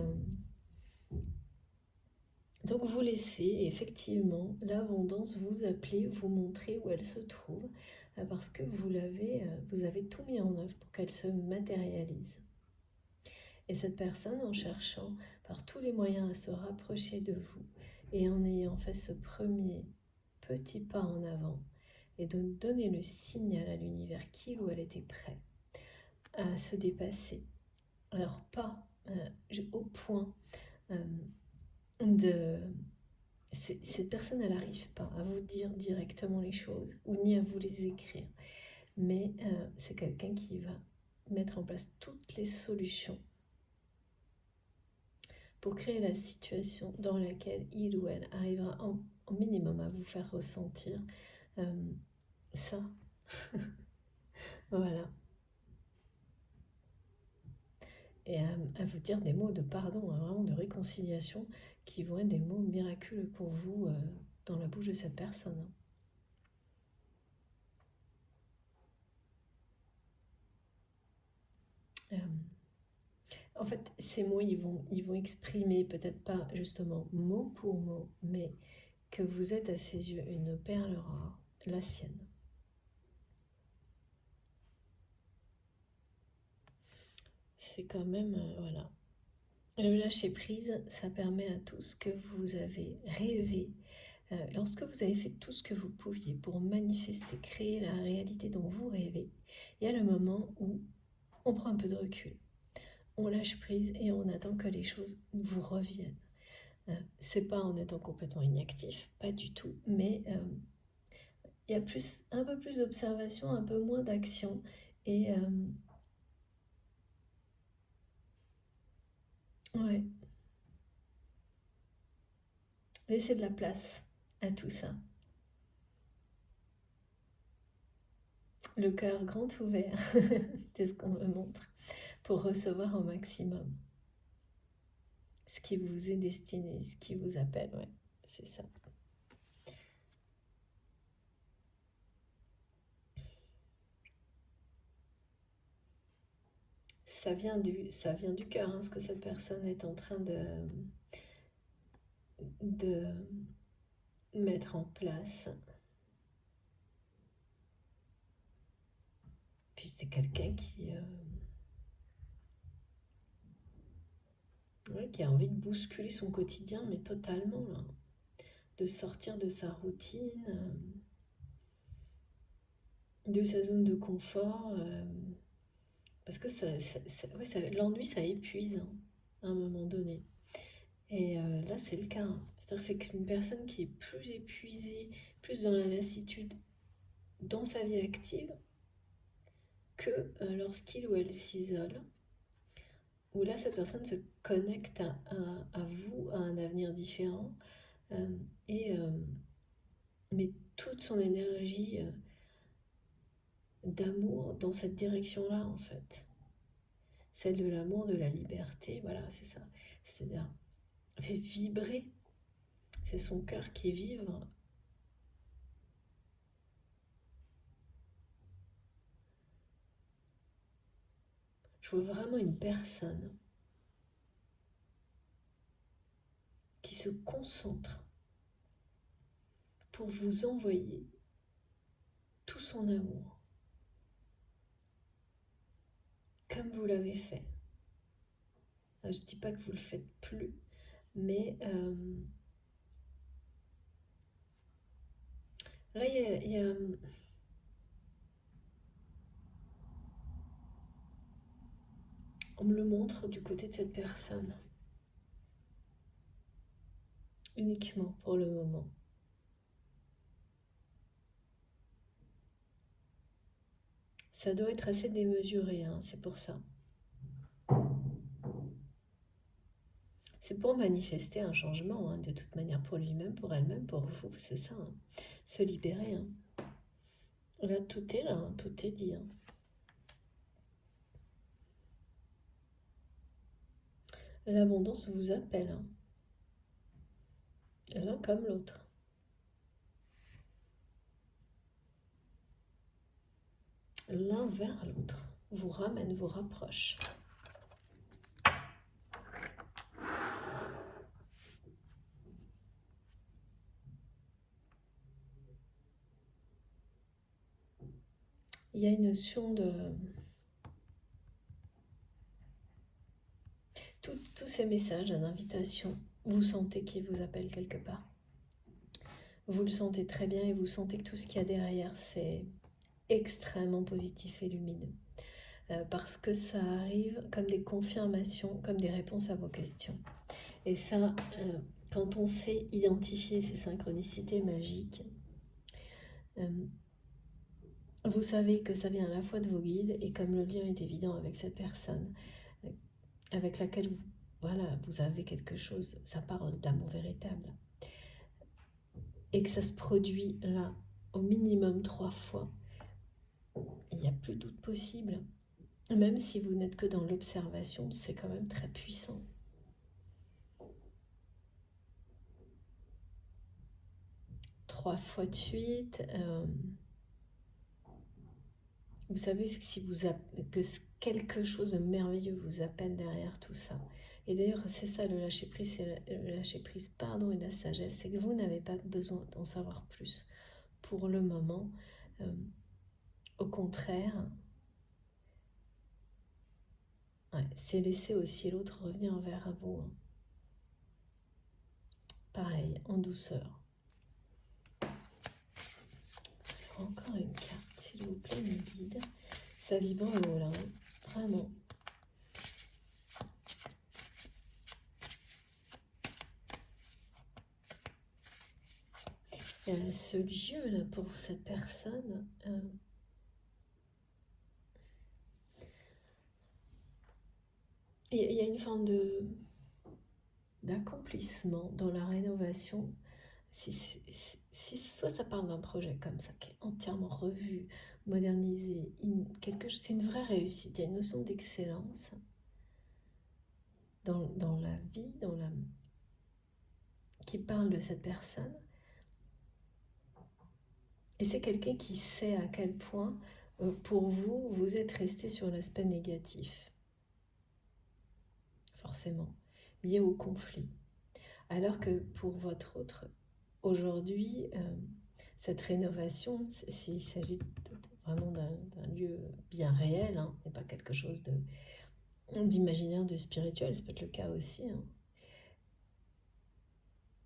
Donc vous laissez effectivement l'abondance vous appeler, vous montrer où elle se trouve, parce que vous avez tout mis en œuvre pour qu'elle se matérialise. Et cette personne, en cherchant par tous les moyens à se rapprocher de vous, et en ayant fait ce premier petit pas en avant, et de donner le signal à l'univers qu'il ou elle était prêt à se dépasser. Alors pas au point de... Cette personne, elle n'arrive pas à vous dire directement les choses, ou ni à vous les écrire. Mais c'est quelqu'un qui va mettre en place toutes les solutions pour créer la situation dans laquelle il ou elle arrivera au minimum à vous faire ressentir ça. Voilà. Et à vous dire des mots de pardon, hein, vraiment de réconciliation, qui vont être des mots miraculeux pour vous dans la bouche de cette personne. Euh, en fait, ces mots, ils vont exprimer, peut-être pas justement mot pour mot, mais que vous êtes à ses yeux une perle rare, la sienne. C'est quand même, voilà. Le lâcher-prise, ça permet à tout ce que vous avez rêvé, lorsque vous avez fait tout ce que vous pouviez pour manifester, créer la réalité dont vous rêvez, il y a le moment où on prend un peu de recul, on lâche prise et on attend que les choses vous reviennent. C'est pas en étant complètement inactif, pas du tout, mais il y a un peu plus d'observation, un peu moins d'action, et ouais, laisser de la place à tout ça. Le cœur grand ouvert, c'est ce qu'on me montre, pour recevoir au maximum ce qui vous est destiné, ce qui vous appelle, ouais, c'est ça. Ça vient du cœur, hein, ce que cette personne est en train de mettre en place. Puis c'est quelqu'un ouais, qui a envie de bousculer son quotidien, mais totalement, là. De sortir de sa routine, de sa zone de confort, parce que ouais, l'ennui, ça épuise hein, à un moment donné. Et là, c'est le cas. Hein. C'est-à-dire que c'est qu'une personne qui est plus épuisée, plus dans la lassitude dans sa vie active, que lorsqu'il ou elle s'isole, où là, cette personne se connecte à vous, à un avenir différent, euh, et met toute son énergie d'amour dans cette direction-là, en fait. Celle de l'amour, de la liberté, voilà, c'est ça. C'est-à-dire, fait vibrer, c'est son cœur qui vibre. Je vois vraiment une personne qui se concentre pour vous envoyer tout son amour, comme vous l'avez fait. Je ne dis pas que vous le faites plus, mais là, on me le montre du côté de cette personne. uniquement pour le moment. Ça doit être assez démesuré, hein, c'est pour ça. C'est pour manifester un changement, hein, de toute manière, pour lui-même, pour elle-même, pour vous, c'est ça. Hein. Se libérer. Hein. Là, tout est là, hein, tout est dit. Hein. L'abondance vous appelle, hein. L'un comme l'autre. L'un vers l'autre, vous ramène, vous rapproche. Il y a une notion de... Tous ces messages d'invitation, vous sentez qu'ils vous appellent quelque part. Vous le sentez très bien et vous sentez que tout ce qu'il y a derrière, c'est extrêmement positif et lumineux. Parce que ça arrive comme des confirmations, comme des réponses à vos questions. Et ça, quand on sait identifier ces synchronicités magiques, vous savez que ça vient à la fois de vos guides et comme le lien est évident avec cette personne avec laquelle vous avez quelque chose, ça parle d'amour véritable. Et que ça se produit là, au minimum 3 fois, il n'y a plus de doute possible. Même si vous n'êtes que dans l'observation, c'est quand même très puissant. Trois fois de suite. Vous savez que quelque chose de merveilleux vous appelle derrière tout ça. Et d'ailleurs, c'est ça le lâcher-prise, et la sagesse, c'est que vous n'avez pas besoin d'en savoir plus pour le moment. Au contraire, c'est laisser aussi l'autre revenir vers vous. Hein. Pareil, en douceur. Alors, encore une carte, s'il vous plaît, mes guides. Ça vibre haut là, hein. Vraiment. Ce lieu là pour cette personne, il y a une forme d'accomplissement dans la rénovation. Si soit ça parle d'un projet comme ça, qui est entièrement revu, modernisé, c'est une vraie réussite. Il y a une notion d'excellence dans la vie, qui parle de cette personne. Et c'est quelqu'un qui sait à quel point, pour vous, vous êtes resté sur l'aspect négatif. Forcément, lié au conflit. Alors que pour votre autre, aujourd'hui, cette rénovation, s'il s'agit vraiment d'un lieu bien réel, hein, et pas quelque chose d'imaginaire, de spirituel, ça peut être le cas aussi. Hein.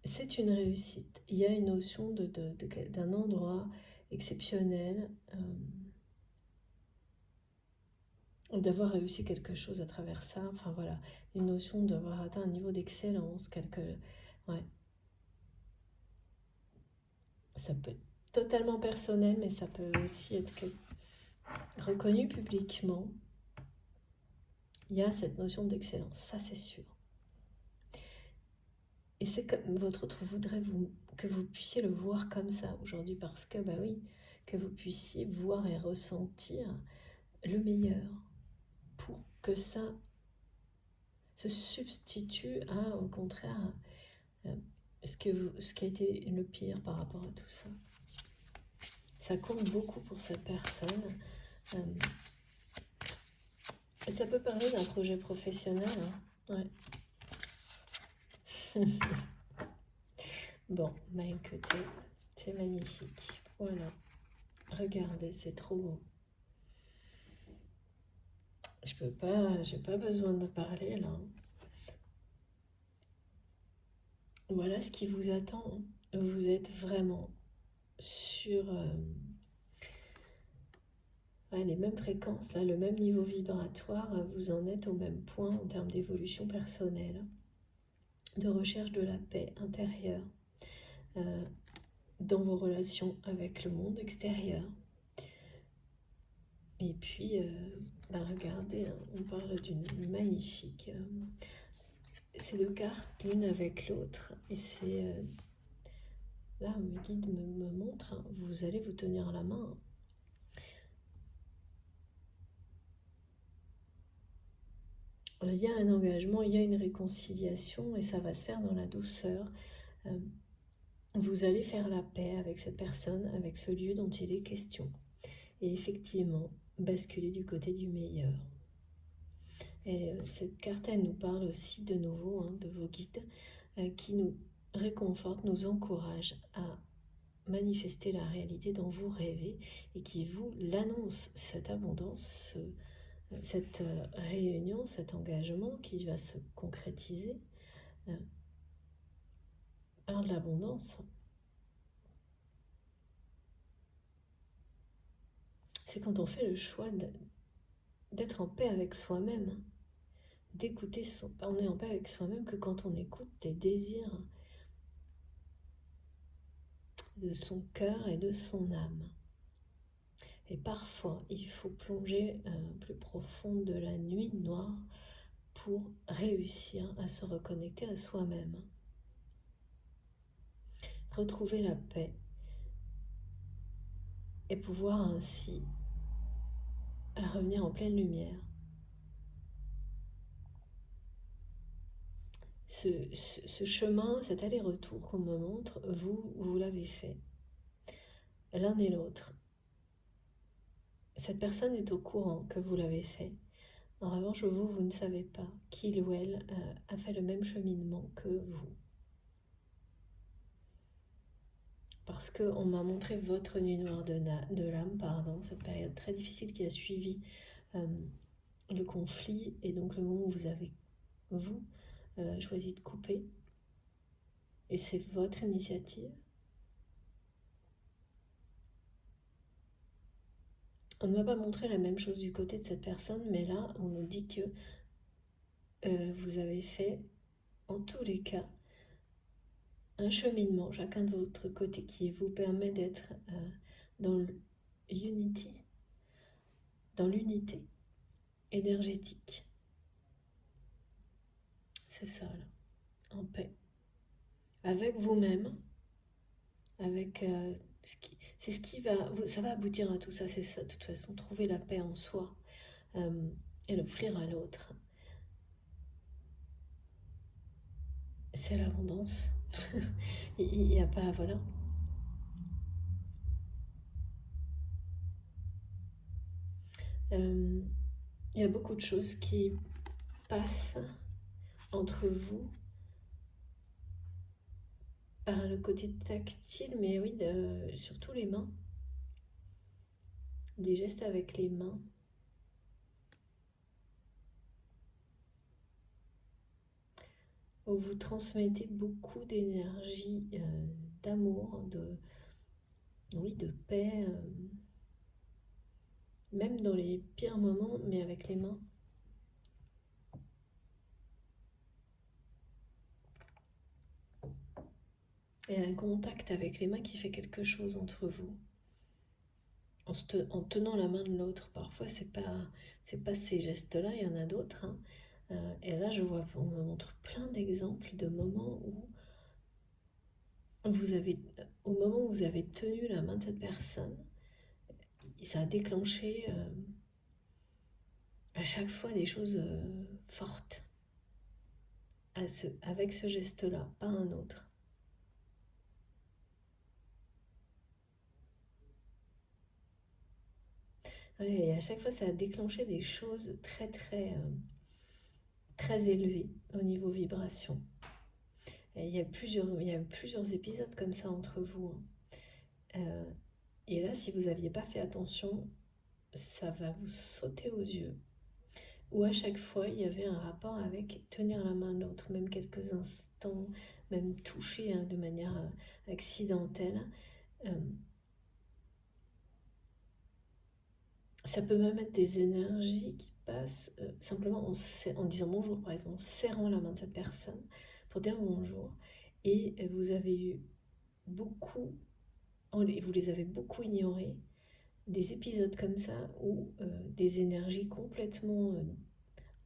C'est une réussite. Il y a une notion d'un endroit exceptionnel, d'avoir réussi quelque chose à travers ça. Enfin voilà, une notion d'avoir atteint un niveau d'excellence, ouais. Ça peut être totalement personnel, mais ça peut aussi être reconnu publiquement. Il y a cette notion d'excellence, ça c'est sûr. Et c'est comme votre autre voudrait que vous puissiez le voir comme ça aujourd'hui, parce que, bah oui, que vous puissiez voir et ressentir le meilleur pour que ça se substitue à, au contraire, ce qui a été le pire par rapport à tout ça. Ça compte beaucoup pour cette personne. Et ça peut parler d'un projet professionnel. Hein. Ouais. Bon, bah écoutez, c'est magnifique. Voilà. Regardez, c'est trop beau. J'ai pas besoin de parler là. Voilà ce qui vous attend. Vous êtes vraiment sur les mêmes fréquences, là, le même niveau vibratoire. Vous en êtes au même point en termes d'évolution personnelle. de recherche de la paix intérieure dans vos relations avec le monde extérieur. Et puis, regardez, hein, on parle d'une magnifique... ces deux cartes, l'une avec l'autre, et c'est... là, mes guides me montrent, hein, vous allez vous tenir la main. Il y a un engagement, il y a une réconciliation, et ça va se faire dans la douceur. Vous allez faire la paix avec cette personne, avec ce lieu dont il est question. Et effectivement, basculer du côté du meilleur. Et cette carte, elle nous parle aussi de nouveau de vos guides qui nous réconfortent, nous encouragent à manifester la réalité dont vous rêvez et qui vous l'annonce, cette abondance, cette réunion, cet engagement qui va se concrétiser par l'abondance. C'est quand on fait le choix d'être en paix avec soi-même, d'écouter on est en paix avec soi-même que quand on écoute les désirs de son cœur et de son âme. Et parfois, il faut plonger plus profond de la nuit noire pour réussir à se reconnecter à soi-même. Retrouver la paix et pouvoir ainsi revenir en pleine lumière. Ce chemin, cet aller-retour qu'on me montre, vous l'avez fait, l'un et l'autre. Cette personne est au courant que vous l'avez fait. En revanche, vous ne savez pas qu'il ou elle a fait le même cheminement que vous. Parce qu'on m'a montré votre nuit noire de l'âme, cette période très difficile qui a suivi le conflit, et donc le moment où vous avez, choisi de couper. Et c'est votre initiative. On ne m'a pas montré la même chose du côté de cette personne, mais là, on nous dit que vous avez fait, en tous les cas, un cheminement, chacun de votre côté, qui vous permet d'être dans l'unité énergétique. C'est ça, là, en paix. Avec vous-même, avec c'est ce qui va, ça va aboutir à tout ça, c'est ça, de toute façon, trouver la paix en soi et l'offrir à l'autre. C'est l'abondance. Il n'y a pas, voilà. Il y a beaucoup de choses qui passent entre vous par le côté tactile, mais oui, surtout les mains. Des gestes avec les mains. Où vous transmettez beaucoup d'énergie, d'amour, de paix, même dans les pires moments, mais avec les mains. Et un contact avec les mains qui fait quelque chose entre vous. En tenant la main de l'autre. Parfois, c'est pas ces gestes-là, il y en a d'autres. Et là, on me montre plein d'exemples de moments où au moment où vous avez tenu la main de cette personne, ça a déclenché à chaque fois des choses fortes avec ce geste-là, pas un autre. Et à chaque fois, ça a déclenché des choses très, très, très élevées au niveau vibration. Et il y a plusieurs épisodes comme ça entre vous. Et là, si vous n'aviez pas fait attention, ça va vous sauter aux yeux. Où à chaque fois, il y avait un rapport avec tenir la main de l'autre, même quelques instants, même toucher de manière accidentelle. Ça peut même être des énergies qui passent simplement en disant bonjour, par exemple, en serrant la main de cette personne, pour dire bonjour. Et vous avez eu beaucoup, vous les avez beaucoup ignorés, des épisodes comme ça où des énergies complètement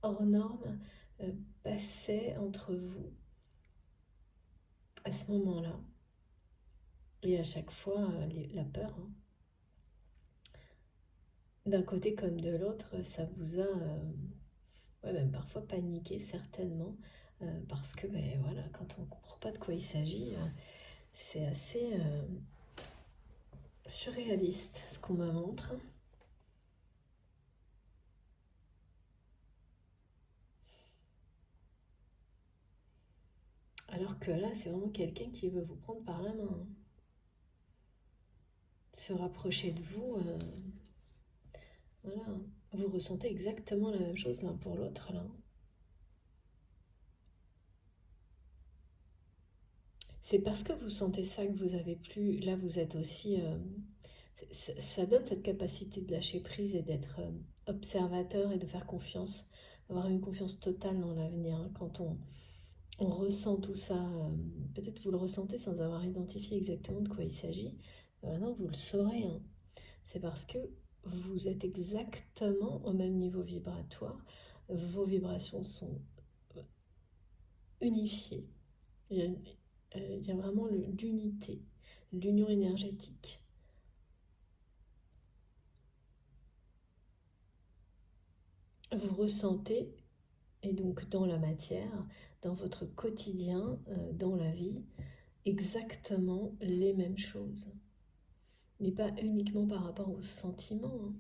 hors normes passaient entre vous à ce moment-là. Et à chaque fois, la peur, hein. D'un côté comme de l'autre, ça vous a ouais, même parfois paniqué certainement, parce que ben, voilà, quand on ne comprend pas de quoi il s'agit, c'est assez surréaliste ce qu'on me montre. Alors que là, c'est vraiment quelqu'un qui veut vous prendre par la main, hein. Se rapprocher de vous, voilà. Vous ressentez exactement la même chose l'un pour l'autre, là. C'est parce que vous sentez ça que vous avez plus... Là, vous êtes aussi... ça donne cette capacité de lâcher prise et d'être observateur et de faire confiance, d'avoir une confiance totale dans l'avenir, hein. Quand on ressent tout ça, peut-être vous le ressentez sans avoir identifié exactement de quoi il s'agit, maintenant vous le saurez, hein. C'est parce que vous êtes exactement au même niveau vibratoire, vos vibrations sont unifiées, il y a vraiment l'unité, l'union énergétique. Vous ressentez, et donc dans la matière, dans votre quotidien, dans la vie, exactement les mêmes choses. Mais pas uniquement par rapport aux sentiments, hein.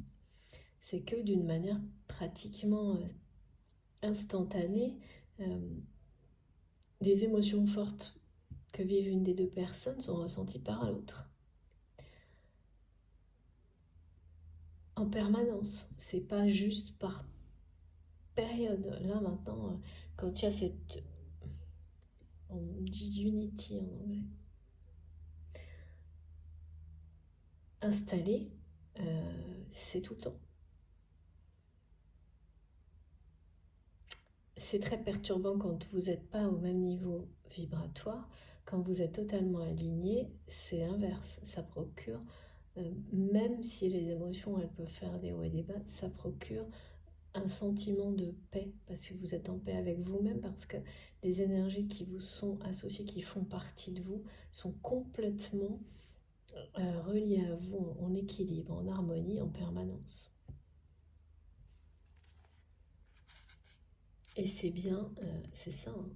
C'est que d'une manière pratiquement instantanée, des émotions fortes que vivent une des deux personnes sont ressenties par l'autre. En permanence, c'est pas juste par période. Là maintenant, quand il y a cette... On dit unity en anglais. Installée, c'est tout le temps. C'est très perturbant quand vous n'êtes pas au même niveau vibratoire. Quand vous êtes totalement aligné, c'est l'inverse. Ça procure, même si les émotions, elles peuvent faire des hauts et des bas, ça procure un sentiment de paix, parce que vous êtes en paix avec vous-même, parce que les énergies qui vous sont associées, qui font partie de vous, sont complètement reliées à vous, en équilibre, en harmonie, en permanence. Et c'est bien, c'est ça, hein.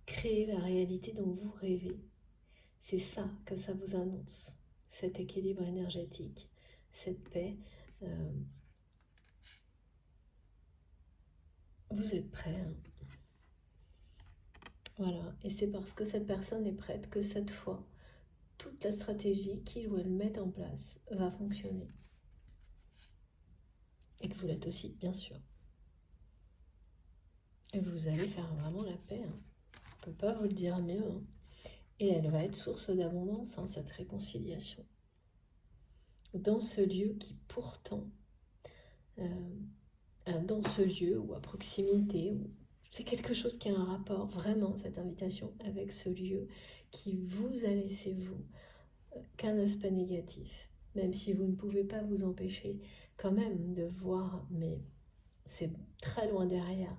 Créer la réalité dont vous rêvez. C'est ça que ça vous annonce, cet équilibre énergétique, cette paix. Vous êtes prêts, hein. Voilà, et c'est parce que cette personne est prête que cette fois, toute la stratégie qu'il ou elle met en place va fonctionner. Et que vous l'êtes aussi, bien sûr. Et vous allez faire vraiment la paix, hein. On ne peut pas vous le dire mieux, hein. Et elle va être source d'abondance, hein, cette réconciliation. Dans ce lieu qui pourtant, dans ce lieu ou à proximité, c'est quelque chose qui a un rapport, vraiment, cette invitation avec ce lieu qui vous a laissé, vous, qu'un aspect négatif. Même si vous ne pouvez pas vous empêcher quand même de voir, mais c'est très loin derrière,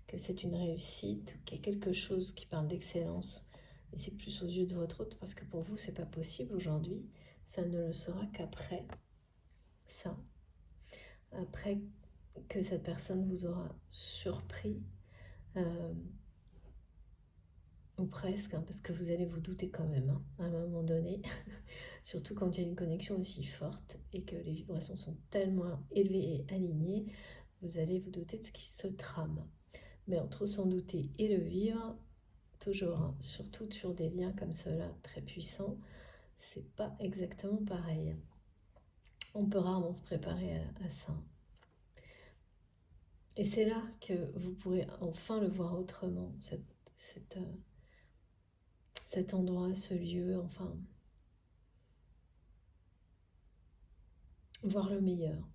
que c'est une réussite, qu'il y a quelque chose qui parle d'excellence. Et c'est plus aux yeux de votre autre, parce que pour vous, c'est pas possible aujourd'hui. Ça ne le sera qu'après ça. Après que cette personne vous aura surpris, ou presque, hein, parce que vous allez vous douter quand même, hein, à un moment donné, surtout quand il y a une connexion aussi forte et que les vibrations sont tellement élevées et alignées, vous allez vous douter de ce qui se trame. Mais entre s'en douter et le vivre, toujours, hein, surtout sur des liens comme ceux-là, très puissants, c'est pas exactement pareil. On peut rarement se préparer à ça. Et c'est là que vous pourrez enfin le voir autrement, cet endroit, ce lieu, enfin, voir le meilleur.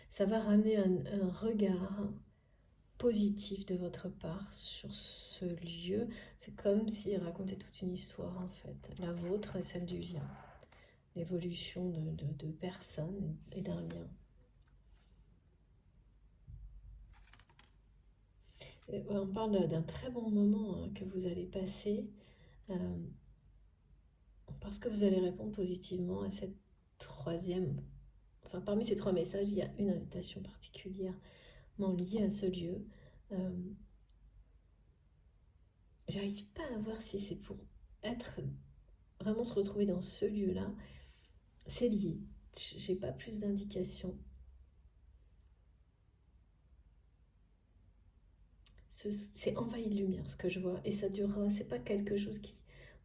Ça va ramener un regard positif de votre part sur ce lieu. C'est comme s'il racontait toute une histoire en fait, la vôtre et celle du lien, l'évolution de personnes et d'un lien. Et on parle d'un très bon moment que vous allez passer parce que vous allez répondre positivement à cette troisième. Enfin, parmi ces 3 messages, il y a une invitation particulièrement liée à ce lieu. J'arrive pas à voir si c'est pour vraiment se retrouver dans ce lieu-là. C'est lié. J'ai pas plus d'indications. C'est envahi de lumière ce que je vois et ça durera. C'est pas quelque chose qui,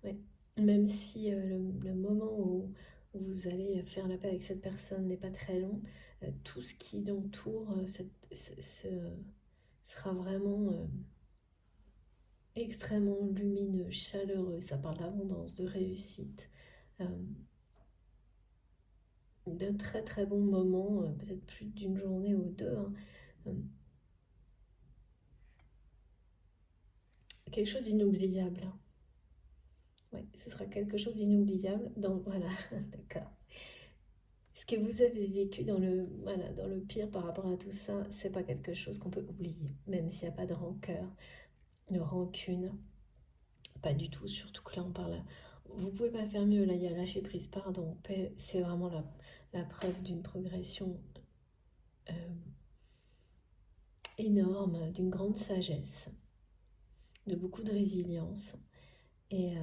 ouais. Même si le moment où vous allez faire la paix avec cette personne n'est pas très long, tout ce qui l'entoure sera vraiment extrêmement lumineux, chaleureux. Ça parle d'abondance, de réussite, d'un très très bon moment, peut-être plus d'une journée ou deux. Quelque chose d'inoubliable. Oui, ce sera quelque chose d'inoubliable. Voilà, d'accord. Ce que vous avez vécu dans le pire par rapport à tout ça, c'est pas quelque chose qu'on peut oublier, même s'il n'y a pas de rancœur, de rancune, pas du tout. Surtout que là, on parle. Vous pouvez pas faire mieux. Là, il y a lâcher prise, pardon, paix. C'est vraiment la preuve d'une progression énorme, d'une grande sagesse, de beaucoup de résilience, et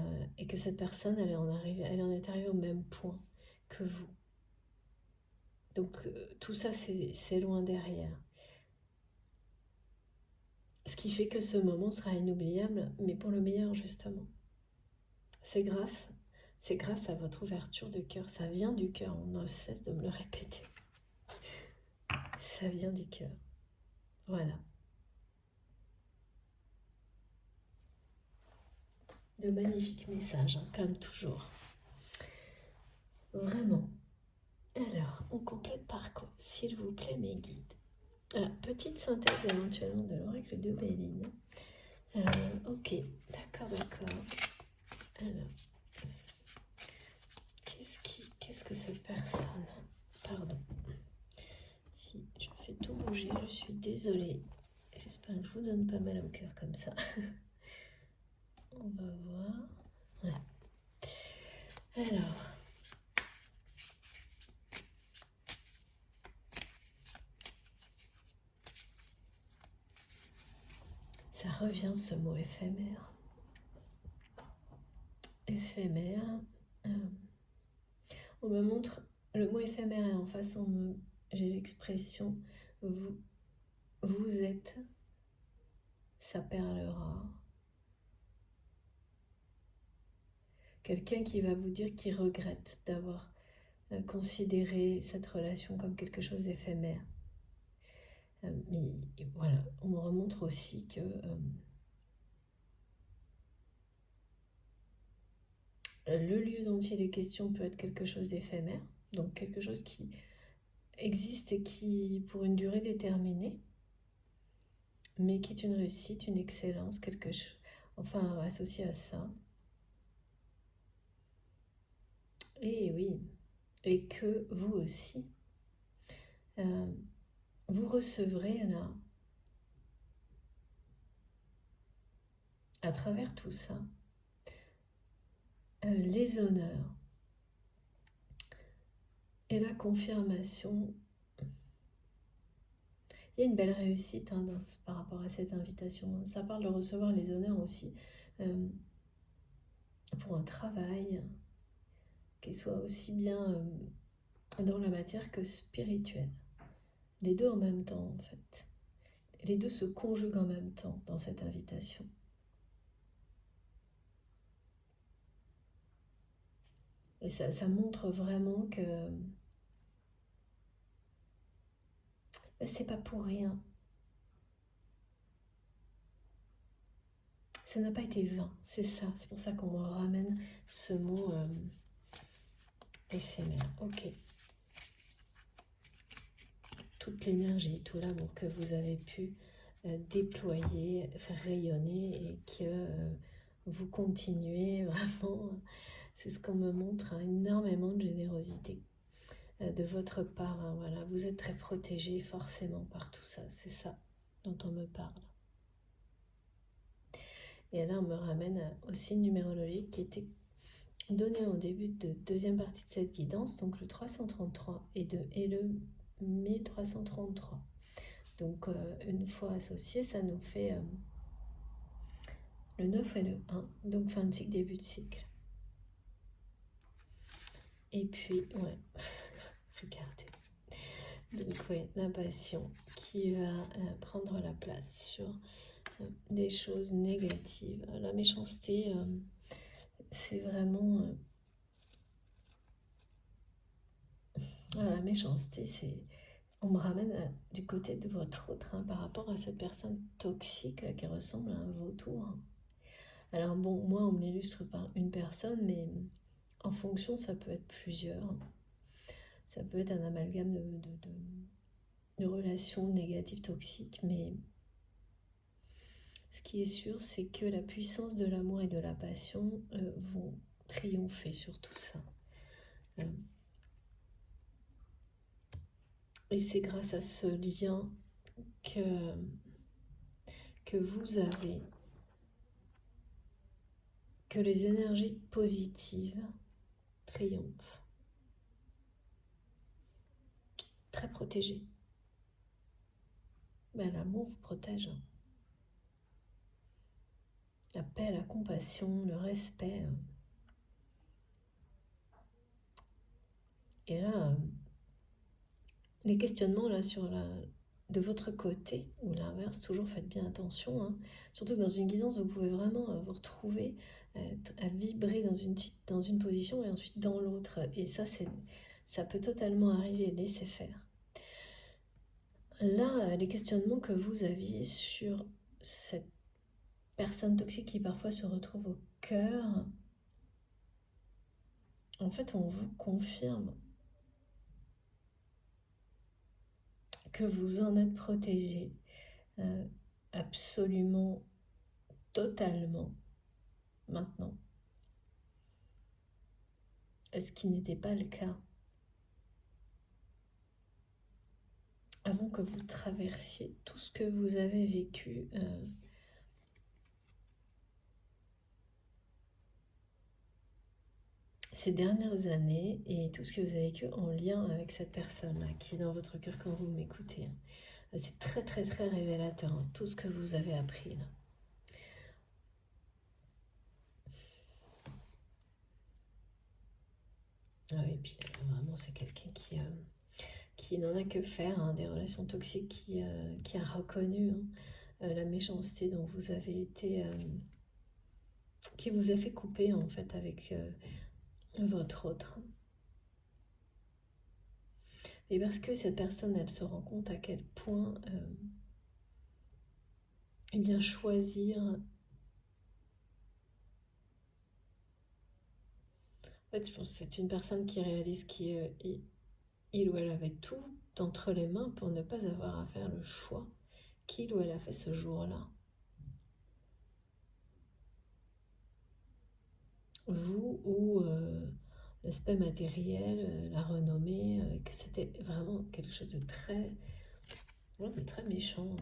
que cette personne, elle en est arrivée au même point que vous. Donc tout ça, c'est loin derrière. Ce qui fait que ce moment sera inoubliable, mais pour le meilleur justement. C'est grâce à votre ouverture de cœur. Ça vient du cœur, on ne cesse de me le répéter. Ça vient du cœur. Voilà. De magnifiques messages, hein, comme toujours. Vraiment. Alors, on complète par quoi, s'il vous plaît, mes guides? Petite synthèse éventuellement de l'oracle de Béline. Ok, d'accord. Alors, qu'est-ce que cette personne... Pardon. Si je fais tout bouger, je suis désolée. J'espère que je vous donne pas mal au cœur comme ça. On va voir. Ouais. Alors... ça revient ce mot éphémère. Éphémère. On me montre le mot éphémère et en face, j'ai l'expression vous êtes sa perle rare. Quelqu'un qui va vous dire qu'il regrette d'avoir considéré cette relation comme quelque chose d'éphémère. Mais voilà, on me remontre aussi que le lieu dont il est question peut être quelque chose d'éphémère, donc quelque chose qui existe et qui pour une durée déterminée, mais qui est une réussite, une excellence, quelque chose, enfin associé à ça. Et oui, et que vous aussi, vous recevrez là, à travers tout ça, les honneurs et la confirmation. Il y a une belle réussite hein, par rapport à cette invitation. Ça parle de recevoir les honneurs aussi pour un travail qui soit aussi bien dans la matière que spirituel. Les deux en même temps en fait. Les deux se conjuguent en même temps dans cette invitation. Et ça montre vraiment que c'est pas pour rien. Ça n'a pas été vain, c'est ça. C'est pour ça qu'on me ramène ce mot éphémère. Ok. Toute l'énergie, tout l'amour que vous avez pu déployer, faire rayonner et que vous continuez vraiment. C'est ce qu'on me montre, hein, énormément de générosité de votre part. Hein, voilà. Vous êtes très protégé forcément par tout ça. C'est ça dont on me parle. Et là, on me ramène au signe numérologique qui était donné au début de deuxième partie de cette guidance, donc le 333 et le 1333. Donc, une fois associé, ça nous fait le 9 et le 1, donc fin de cycle, début de cycle. Et puis, ouais, regardez. Donc, ouais, la passion qui va prendre la place sur des choses négatives. La méchanceté, c'est vraiment... la méchanceté, c'est... On me ramène du côté de votre autre, hein, par rapport à cette personne toxique là, qui ressemble à un vautour. Hein. Alors bon, moi, on me l'illustre par une personne, mais en fonction, ça peut être plusieurs. Ça peut être un amalgame de relations négatives, toxiques, mais ce qui est sûr, c'est que la puissance de l'amour et de la passion vont triompher sur tout ça. Et c'est grâce à ce lien que vous avez, que les énergies positives triomphent. Très protégé. Ben, l'amour vous protège. La paix, la compassion, le respect. Et là, les questionnements là sur de votre côté, ou l'inverse, toujours faites bien attention. Hein. Surtout que dans une guidance, vous pouvez vraiment vous retrouver à vibrer dans une position et ensuite dans l'autre. Et ça peut totalement arriver, laissez faire. Là, les questionnements que vous aviez sur cette personne toxique qui parfois se retrouve au cœur, en fait, on vous confirme que vous en êtes protégé absolument, totalement, maintenant. Ce qui n'était pas le cas avant que vous traversiez tout ce que vous avez vécu ces dernières années et tout ce que vous avez vécu en lien avec cette personne-là qui est dans votre cœur quand vous m'écoutez. C'est très très très révélateur, hein, tout ce que vous avez appris là. Et puis vraiment c'est quelqu'un qui n'en a que faire, hein, des relations toxiques, qui a reconnu la méchanceté dont vous avez été, qui vous a fait couper en fait avec votre autre. Et parce que cette personne, elle se rend compte à quel point eh bien choisir. En fait, je pense que c'est une personne qui réalise qu'il ou elle avait tout entre les mains pour ne pas avoir à faire le choix qu'il ou elle a fait ce jour-là. Vous ou l'aspect matériel, la renommée, que c'était vraiment quelque chose de très méchant.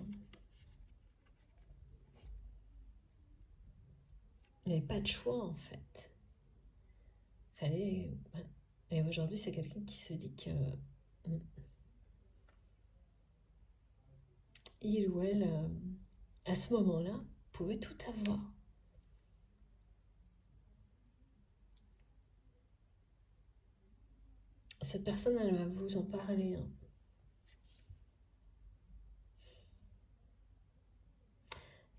Il n'y avait pas de choix en fait. Fallait. Et aujourd'hui, c'est quelqu'un qui se dit que il ou elle, à ce moment-là, pouvait tout avoir. Cette personne, elle va vous en parler. Hein.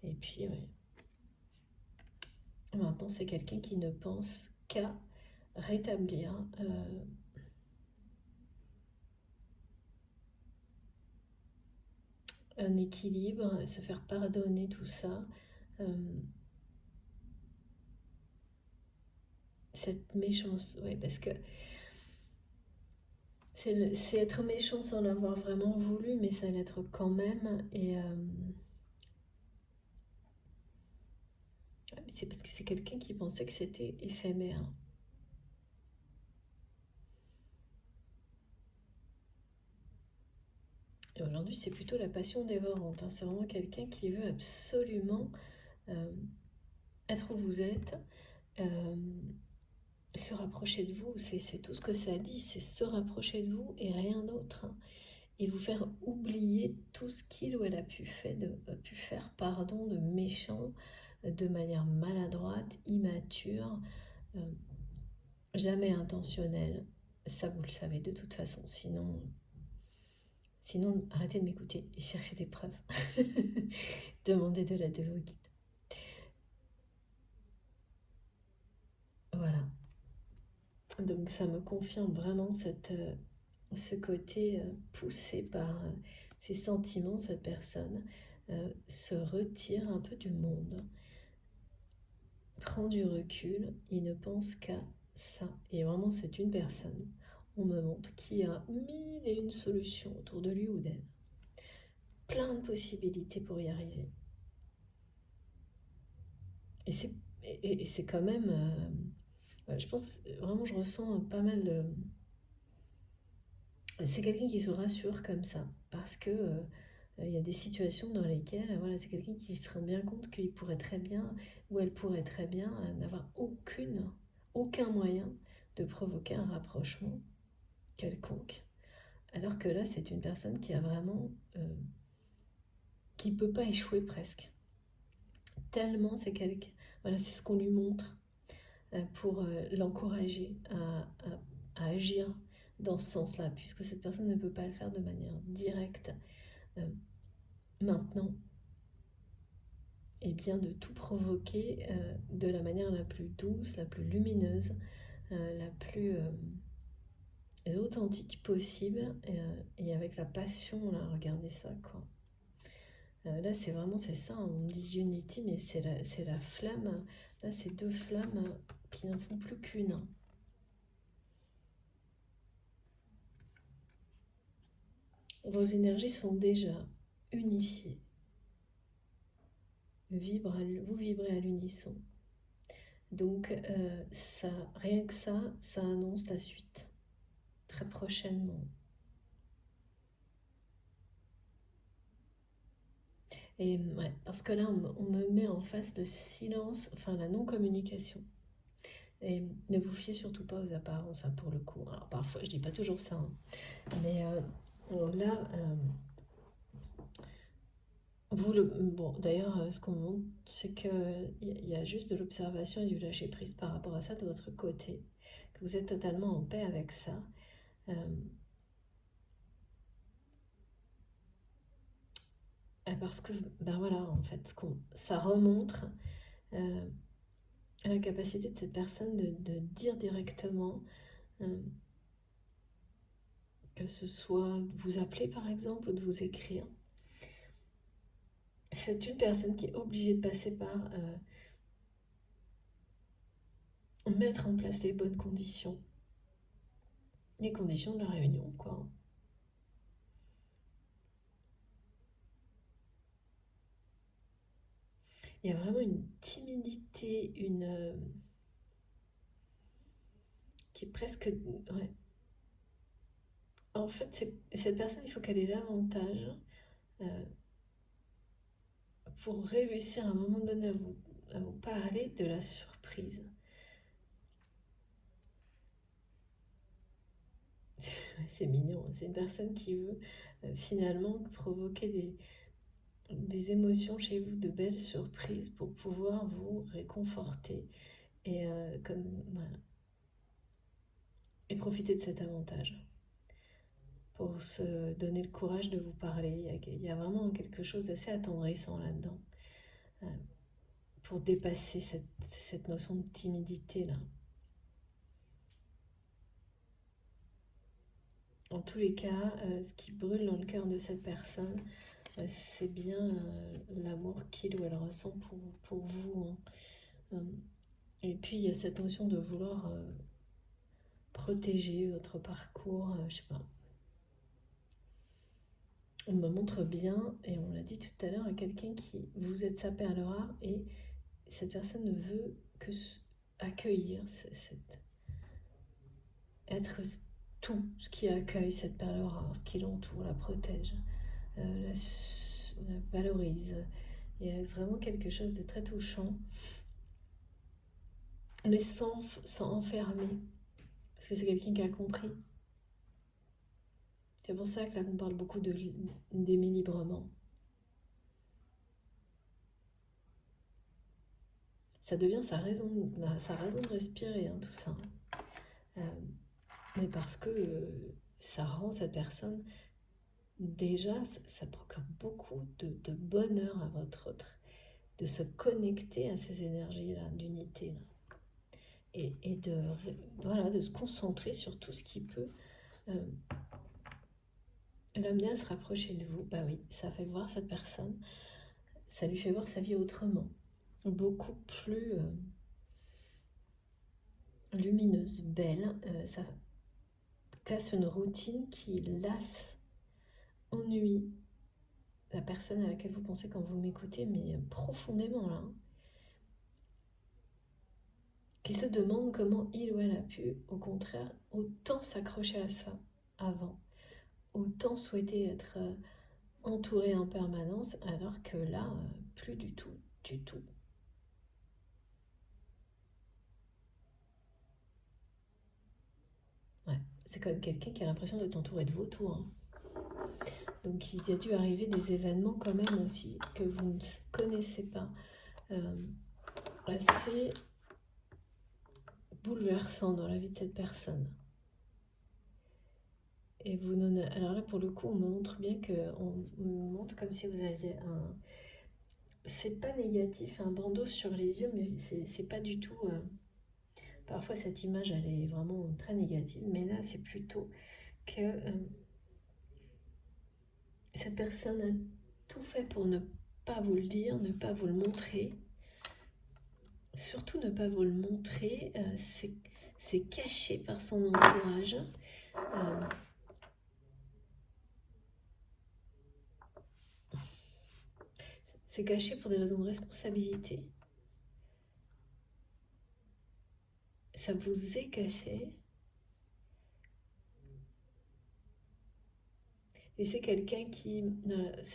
Et puis, ouais. Maintenant, c'est quelqu'un qui ne pense qu'à rétablir un équilibre, se faire pardonner tout ça. Cette méchance, ouais, parce que c'est être méchant sans l'avoir vraiment voulu, mais ça l'être quand même. Et Ouais, mais c'est parce que c'est quelqu'un qui pensait que c'était éphémère. Et aujourd'hui, c'est plutôt la passion dévorante, hein. C'est vraiment quelqu'un qui veut absolument euh, être où vous êtes, euh, se rapprocher de vous. C'est tout ce que ça dit, c'est se rapprocher de vous et rien d'autre, hein. Et vous faire oublier tout ce qu'il ou elle a pu faire pardon, de méchant, de manière maladroite, immature, euh, jamais intentionnelle. Ça, vous le savez de toute façon. Sinon arrêtez de m'écouter et cherchez des preuves. Demandez de l'aide aux guides. Voilà. Donc ça me confirme vraiment ce côté poussé par ses sentiments. Cette personne se retire un peu du monde, prend du recul, il ne pense qu'à ça. Et vraiment, c'est une personne, on me montre, qui a mille et une solutions autour de lui ou d'elle. Plein de possibilités pour y arriver. Et c'est quand même... je pense vraiment, je ressens pas mal de... C'est quelqu'un qui se rassure comme ça, parce que il y a des situations dans lesquelles voilà, c'est quelqu'un qui se rend bien compte qu'il pourrait très bien, ou elle pourrait très bien n'avoir aucun moyen de provoquer un rapprochement quelconque. Alors que là, c'est une personne qui a vraiment... qui ne peut pas échouer presque. Tellement c'est quelqu'un... Voilà, c'est ce qu'on lui montre pour l'encourager à agir dans ce sens-là, puisque cette personne ne peut pas le faire de manière directe maintenant, et bien de tout provoquer de la manière la plus douce, la plus lumineuse, la plus authentique possible, et avec la passion, là, regardez ça, quoi. Là, c'est vraiment, c'est ça, hein, on me dit Unity, mais c'est la flamme, là, c'est deux flammes qui n'en font plus qu'une. Vos énergies sont déjà unifiées. Vous vibrez à l'unisson. Donc, rien que ça annonce la suite, très prochainement. Et ouais, parce que là, on me met en face de silence, enfin la non-communication. Et ne vous fiez surtout pas aux apparences, hein, pour le coup. Alors parfois, je dis pas toujours ça, hein, mais là, bon, d'ailleurs, ce qu'on montre, c'est qu'il y a juste de l'observation et du lâcher-prise par rapport à ça de votre côté, que vous êtes totalement en paix avec ça. Euh, Parce que, ben voilà, en fait, ça remontre euh, la capacité de cette personne de dire directement, euh, que ce soit de vous appeler par exemple ou de vous écrire. C'est une personne qui est obligée de passer par mettre en place les conditions de la réunion, quoi. Il y a vraiment une timidité, qui est presque... Ouais. En fait, cette personne, il faut qu'elle ait l'avantage euh, pour réussir à un moment donné à vous parler de la surprise. C'est mignon, c'est une personne qui veut finalement provoquer des émotions chez vous, de belles surprises pour pouvoir vous réconforter et, voilà, et profiter de cet avantage pour se donner le courage de vous parler. Il y a vraiment quelque chose d'assez attendrissant là-dedans, euh, pour dépasser cette notion de timidité-là. En tous les cas, ce qui brûle dans le cœur de cette personne, c'est bien l'amour qu'il ou elle ressent pour vous, hein. Et puis il y a cette notion de vouloir protéger votre parcours, je sais pas. On me montre bien, et on l'a dit tout à l'heure, à quelqu'un qui, vous êtes sa perle rare, et cette personne veut que accueillir être tout ce qui accueille cette perle rare, ce qui l'entoure, la protège, la valorise. Il y a vraiment quelque chose de très touchant, mais sans enfermer, parce que c'est quelqu'un qui a compris. C'est pour ça que là on parle beaucoup d'aimer librement. Ça devient sa raison de respirer, hein, tout ça. Mais parce que ça rend cette personne, déjà, ça procure beaucoup de bonheur à votre autre, de se connecter à ces énergies-là, d'unité, là. Et de se concentrer sur tout ce qui peut l'amener à se rapprocher de vous. Bah oui, ça fait voir cette personne, ça lui fait voir sa vie autrement, beaucoup plus lumineuse, belle. Ça casse une routine qui lasse, ennuie la personne à laquelle vous pensez quand vous m'écoutez, mais profondément là, hein, qui se demande comment il ou elle a pu, au contraire, autant s'accrocher à ça avant, autant souhaiter être entouré en permanence, alors que là, plus du tout, du tout. Ouais, c'est quand même quelqu'un qui a l'impression d'être entouré de vautours, hein. Donc il a dû arriver des événements quand même aussi que vous ne connaissez pas, assez bouleversants dans la vie de cette personne. Et vous non... Alors là, pour le coup, on me montre bien on me montre comme si vous aviez un... C'est pas négatif, un bandeau sur les yeux, mais c'est pas du tout... Parfois, cette image, elle est vraiment très négative, mais là, c'est plutôt que cette personne a tout fait pour ne pas vous le dire, ne pas vous le montrer. Surtout ne pas vous le montrer, c'est caché par son entourage. C'est caché pour des raisons de responsabilité. Ça vous est caché. Et c'est quelqu'un qui...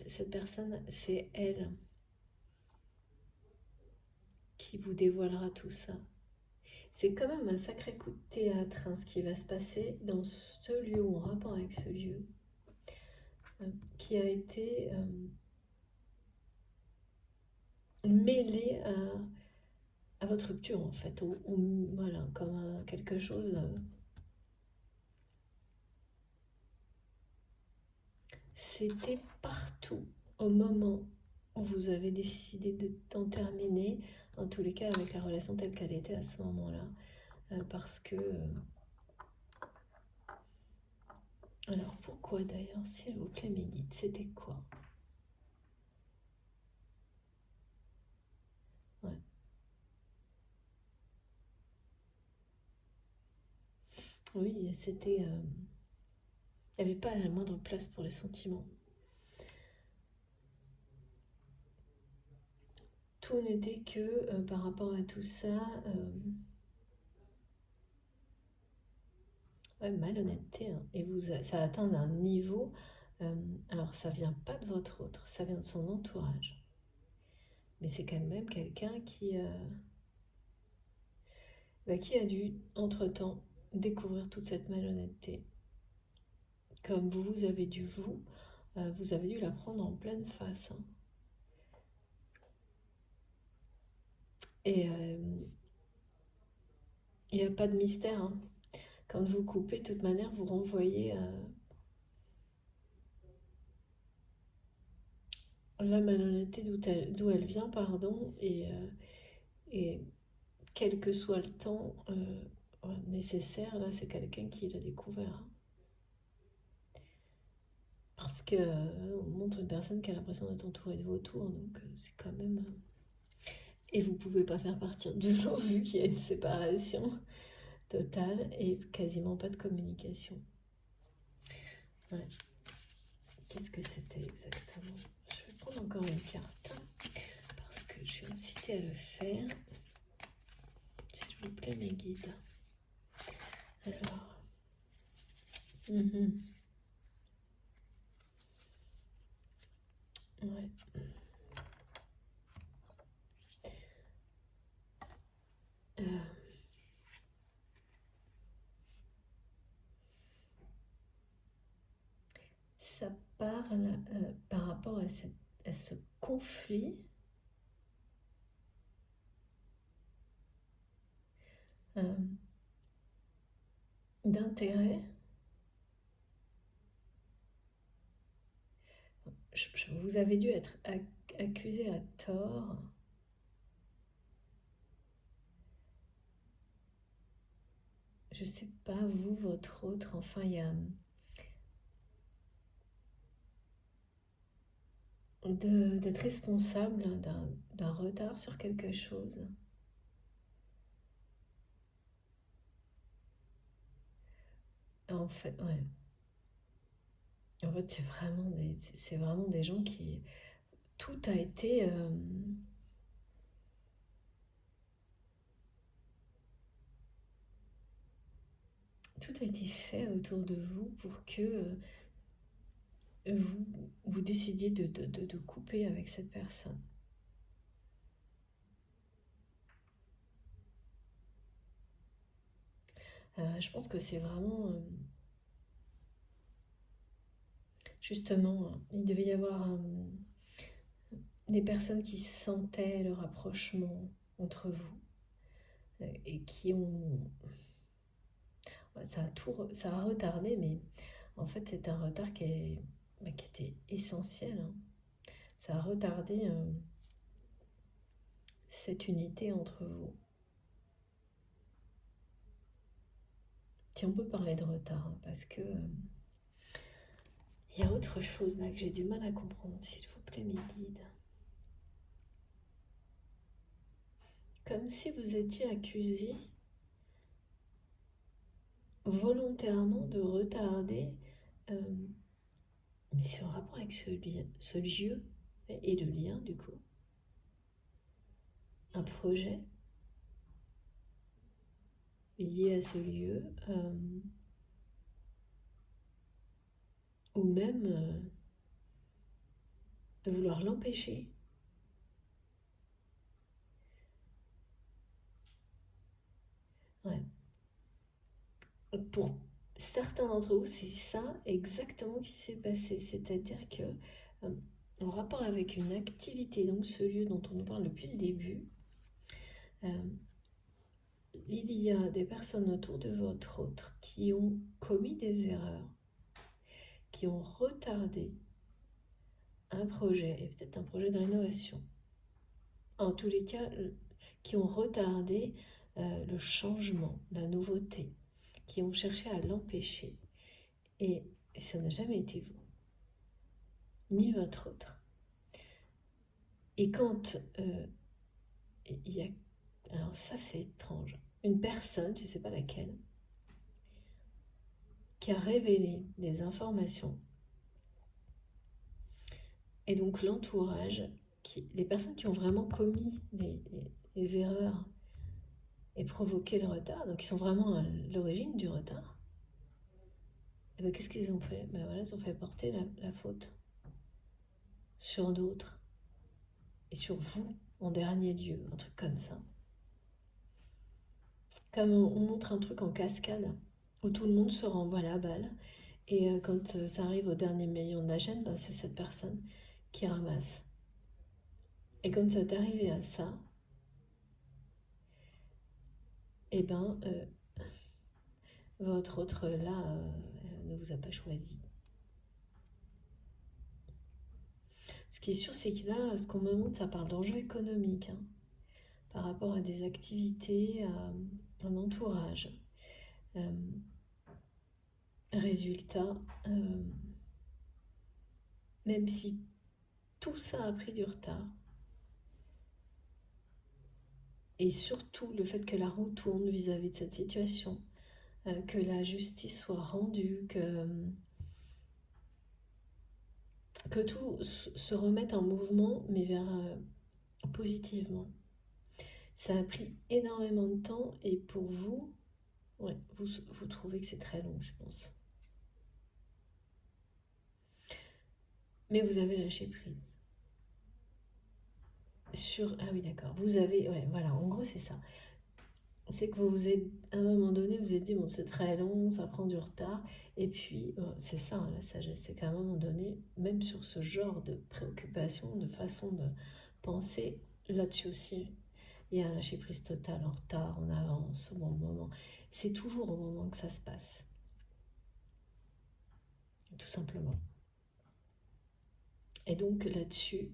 cette personne, c'est elle qui vous dévoilera tout ça. C'est quand même un sacré coup de théâtre, hein, ce qui va se passer dans ce lieu ou en rapport avec ce lieu, qui a été mêlé à votre rupture, en fait, voilà, comme quelque chose... C'était partout au moment où vous avez décidé d'en terminer, en tous les cas avec la relation telle qu'elle était à ce moment-là, parce que... alors pourquoi d'ailleurs, s'il vous plaît mes guides, c'était quoi? Ouais. Oui, c'était... il n'y avait pas la moindre place pour les sentiments. Tout n'était que par rapport à tout ça... ouais, malhonnêteté, hein. Et ça atteint un niveau... alors ça vient pas de votre autre, ça vient de son entourage. Mais c'est quand même quelqu'un qui a dû, entre-temps, découvrir toute cette malhonnêteté. Comme vous avez dû, vous avez dû la prendre en pleine face, hein. Et il n'y a pas de mystère, hein. Quand vous coupez, de toute manière, vous renvoyez la malhonnêteté d'où elle vient, pardon, et quel que soit le temps nécessaire, là, c'est quelqu'un qui l'a découvert, hein. Parce que on montre une personne qui a l'impression d'être entourée de vautours, donc c'est quand même... Et vous pouvez pas faire partir du lot vu qu'il y a une séparation totale et quasiment pas de communication. Ouais. Qu'est-ce que c'était exactement? Je vais prendre encore une carte parce que je vais inciter à le faire. S'il vous plaît, mes guides. Alors. Ouais. Ça parle par rapport à ce conflit d'intérêt. Vous avez dû être accusé à tort. Je sais pas, vous, votre autre, enfin, il y a d'être responsable d'un retard sur quelque chose. En fait, ouais. En fait, c'est vraiment des gens qui... Tout a été... tout a été fait autour de vous pour que vous décidiez de couper avec cette personne. Je pense que c'est vraiment... justement, il devait y avoir des personnes qui sentaient le rapprochement entre vous et qui ont... Ça a retardé, mais en fait c'est un retard qui était essentiel. Hein. Ça a retardé cette unité entre vous. Si on peut parler de retard, hein, parce que il y a autre chose là que j'ai du mal à comprendre, s'il vous plaît, mes guides. Comme si vous étiez accusé volontairement de retarder, mais c'est en rapport avec ce lieu et le lien du coup, un projet lié à ce lieu, ou même de vouloir l'empêcher. Ouais. Pour certains d'entre vous, c'est ça exactement qui s'est passé. C'est-à-dire que, en rapport avec une activité, donc ce lieu dont on nous parle depuis le début, il y a des personnes autour de votre autre qui ont commis des erreurs, qui ont retardé un projet, et peut-être un projet de rénovation. En tous les cas, qui ont retardé le changement, la nouveauté, qui ont cherché à l'empêcher. Et ça n'a jamais été vous, ni votre autre. Et quand il y a... Alors ça c'est étrange. Une personne, je ne sais pas laquelle, qui a révélé des informations. Et donc l'entourage, les personnes qui ont vraiment commis les erreurs et provoqué le retard, donc qui sont vraiment à l'origine du retard, et bien qu'est-ce qu'ils ont fait? Ben voilà, ils ont fait porter la faute sur d'autres et sur vous en dernier lieu, un truc comme ça. Comme on montre un truc en cascade où tout le monde se renvoie la balle et quand ça arrive au dernier maillon de la chaîne, ben c'est cette personne qui ramasse. Et quand ça est arrivé à ça, et ben votre autre là ne vous a pas choisi. Ce qui est sûr, c'est que là, ce qu'on me montre, ça parle d'enjeux économiques, hein, par rapport à des activités, à un entourage. Résultat, même si tout ça a pris du retard, et surtout le fait que la roue tourne vis-à-vis de cette situation, que la justice soit rendue, que tout se remette en mouvement, mais vers positivement. Ça a pris énormément de temps et pour vous, ouais, vous trouvez que c'est très long, je pense. Mais vous avez lâché prise. Ah oui, d'accord. Vous avez, ouais, voilà, en gros, c'est ça. C'est que vous vous êtes, à un moment donné, vous vous êtes dit, bon, c'est très long, ça prend du retard. Et puis, c'est ça, hein, la sagesse, c'est qu'à un moment donné, même sur ce genre de préoccupation, de façon de penser, là-dessus aussi, il y a un lâcher prise total, en retard, en avance, au bon moment. C'est toujours au moment que ça se passe, tout simplement. Et donc là-dessus,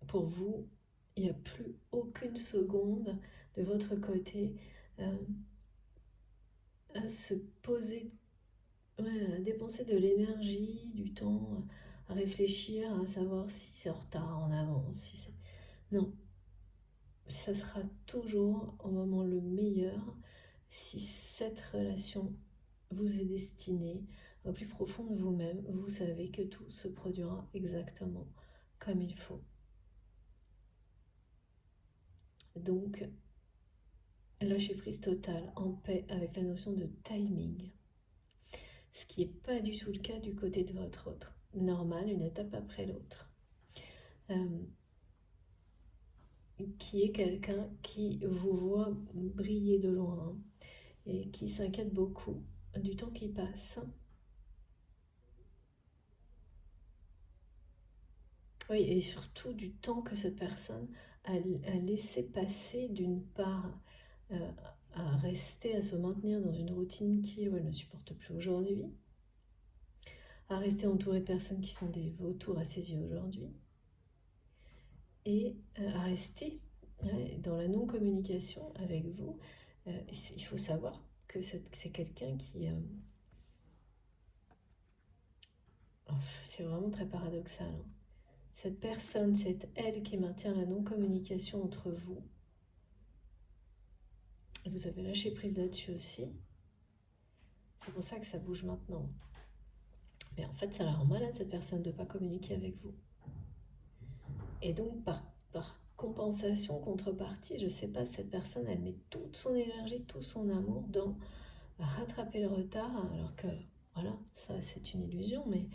pour vous, il n'y a plus aucune seconde de votre côté euh, à se poser, ouais, à dépenser de l'énergie, du temps, à réfléchir, à savoir si c'est en retard, en avance, si c'est... Non, ça sera toujours au moment le meilleur si cette relation vous est destinée au plus profond de vous-même. Vous savez que tout se produira exactement comme il faut. Donc, lâcher prise totale, en paix avec la notion de timing. Ce qui n'est pas du tout le cas du côté de votre autre. Normal, une étape après l'autre. Qui est quelqu'un qui vous voit briller de loin et qui s'inquiète beaucoup du temps qui passe. Oui, et surtout du temps que cette personne a laissé passer d'une part euh, à rester, à se maintenir dans une routine qu'il ou elle ne supporte plus aujourd'hui, à rester entouré de personnes qui sont des vautours à ses yeux aujourd'hui, et à rester dans la non-communication avec vous. Il faut savoir que c'est quelqu'un qui... c'est vraiment très paradoxal, hein. Cette personne, c'est elle qui maintient la non-communication entre vous. Et vous avez lâché prise là-dessus aussi. C'est pour ça que ça bouge maintenant. Mais en fait, ça la rend malade, cette personne, de ne pas communiquer avec vous. Et donc, par compensation, contrepartie, je ne sais pas, cette personne, elle met toute son énergie, tout son amour dans rattraper le retard, alors que, voilà, ça c'est une illusion, mais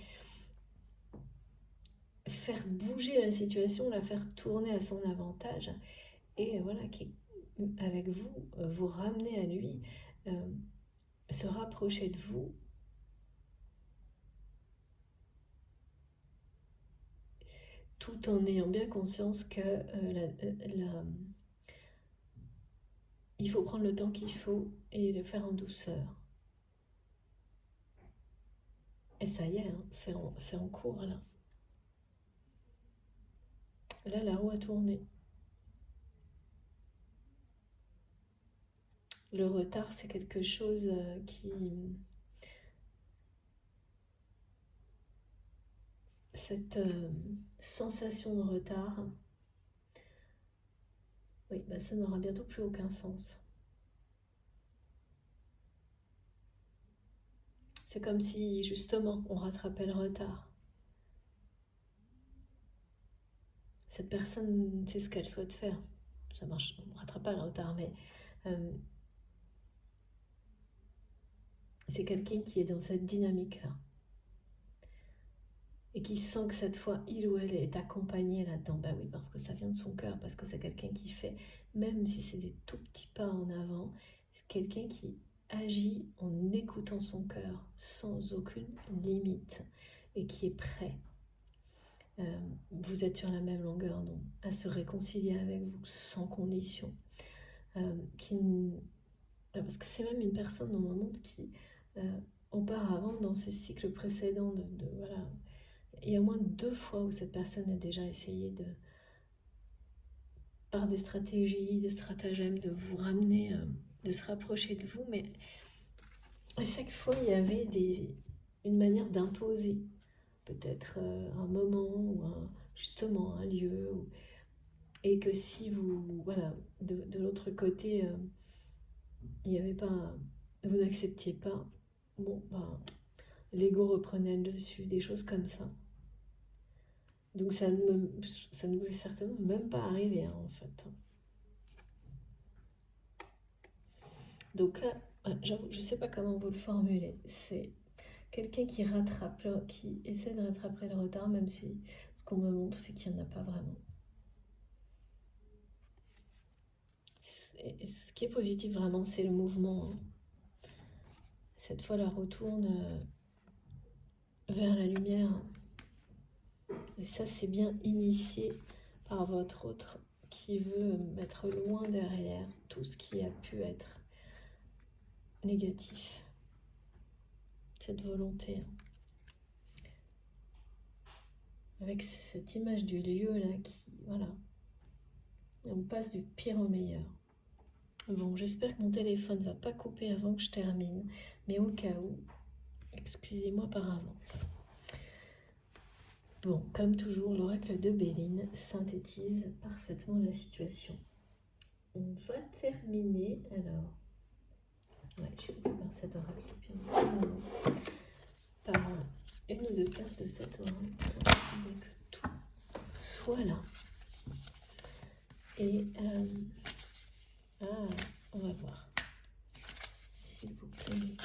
faire bouger la situation, la faire tourner à son avantage, et voilà, avec vous, vous ramener à lui, se rapprocher de vous, tout en ayant bien conscience que il faut prendre le temps qu'il faut et le faire en douceur. Et ça y est, hein, c'est en cours là. Là, la roue a tourné. Le retard, c'est quelque chose qui... Cette sensation de retard, oui, bah ça n'aura bientôt plus aucun sens. C'est comme si, justement, on rattrapait le retard. Cette personne, c'est ce qu'elle souhaite faire. Ça marche, on ne rattrape pas le retard, mais c'est quelqu'un qui est dans cette dynamique-là. Et qui sent que cette fois, il ou elle est accompagné là-dedans. Ben oui, parce que ça vient de son cœur, parce que c'est quelqu'un qui fait, même si c'est des tout petits pas en avant, c'est quelqu'un qui agit en écoutant son cœur, sans aucune limite, et qui est prêt. Vous êtes sur la même longueur d'onde, à se réconcilier avec vous sans condition. Parce que c'est même une personne dans le monde qui, auparavant, dans ses cycles précédents, voilà, il y a au moins 2 fois où cette personne a déjà essayé par des stratégies, des stratagèmes, de vous ramener, de se rapprocher de vous, mais à chaque fois, il y avait une manière d'imposer peut-être un moment ou justement un lieu, et que si vous, voilà, de l'autre côté, il n'y avait pas, vous n'acceptiez pas, bon, ben, l'ego reprenait le dessus, des choses comme ça. Donc ça ne vous est certainement même pas arrivé, hein, en fait. Donc là, j'avoue, je ne sais pas comment vous le formulez. C'est quelqu'un qui qui essaie de rattraper le retard, même si ce qu'on me montre, c'est qu'il n'y en a pas vraiment. Ce qui est positif vraiment, c'est le mouvement, hein. Cette fois, la retourne vers la lumière. Et ça, c'est bien initié par votre autre qui veut mettre loin derrière tout ce qui a pu être négatif. Cette volonté. Avec cette image du lieu là qui, voilà. On passe du pire au meilleur. Bon, j'espère que mon téléphone ne va pas couper avant que je termine. Mais au cas où, excusez-moi par avance. Bon, comme toujours, l'oracle de Béline synthétise parfaitement la situation. On va terminer, alors, ouais, je vais par cet oracle depuis un petit moment, par une ou deux cartes de cet oracle, pour que tout soit là. Et, on va voir, s'il vous plaît, les guides.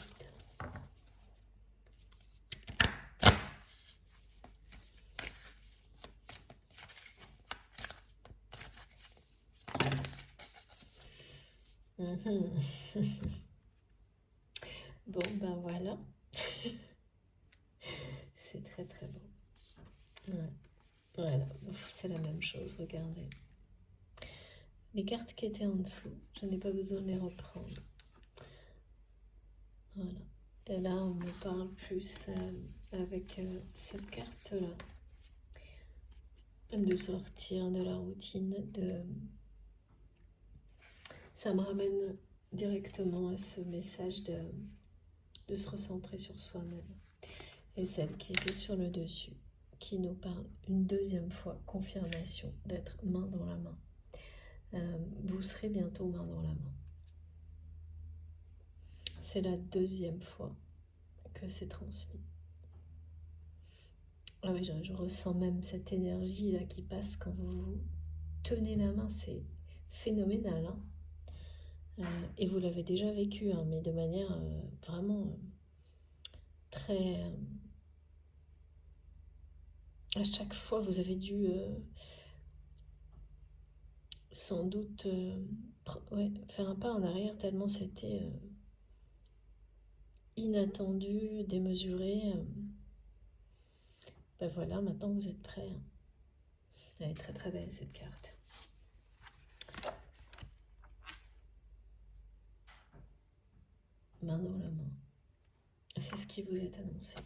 Bon, ben voilà. C'est très très beau. Ouais. Voilà, c'est la même chose, regardez. Les cartes qui étaient en dessous, je n'ai pas besoin de les reprendre. Voilà. Et là, on me parle plus avec cette carte-là. De sortir de la routine, ça me ramène directement à ce message de se recentrer sur soi-même. Et celle qui était sur le dessus, qui nous parle une deuxième fois, confirmation d'être main dans la main. Vous serez bientôt main dans la main. C'est la deuxième fois que c'est transmis. Ah oui, je ressens même cette énergie-là qui passe quand vous vous tenez la main, c'est phénoménal, hein. Et vous l'avez déjà vécu, hein, mais de manière vraiment très... à chaque fois, vous avez dû sans doute faire un pas en arrière tellement c'était inattendu, démesuré. Ben voilà, maintenant vous êtes prêts, hein. Elle est très très belle cette carte. Main dans la main. C'est ce qui vous est annoncé.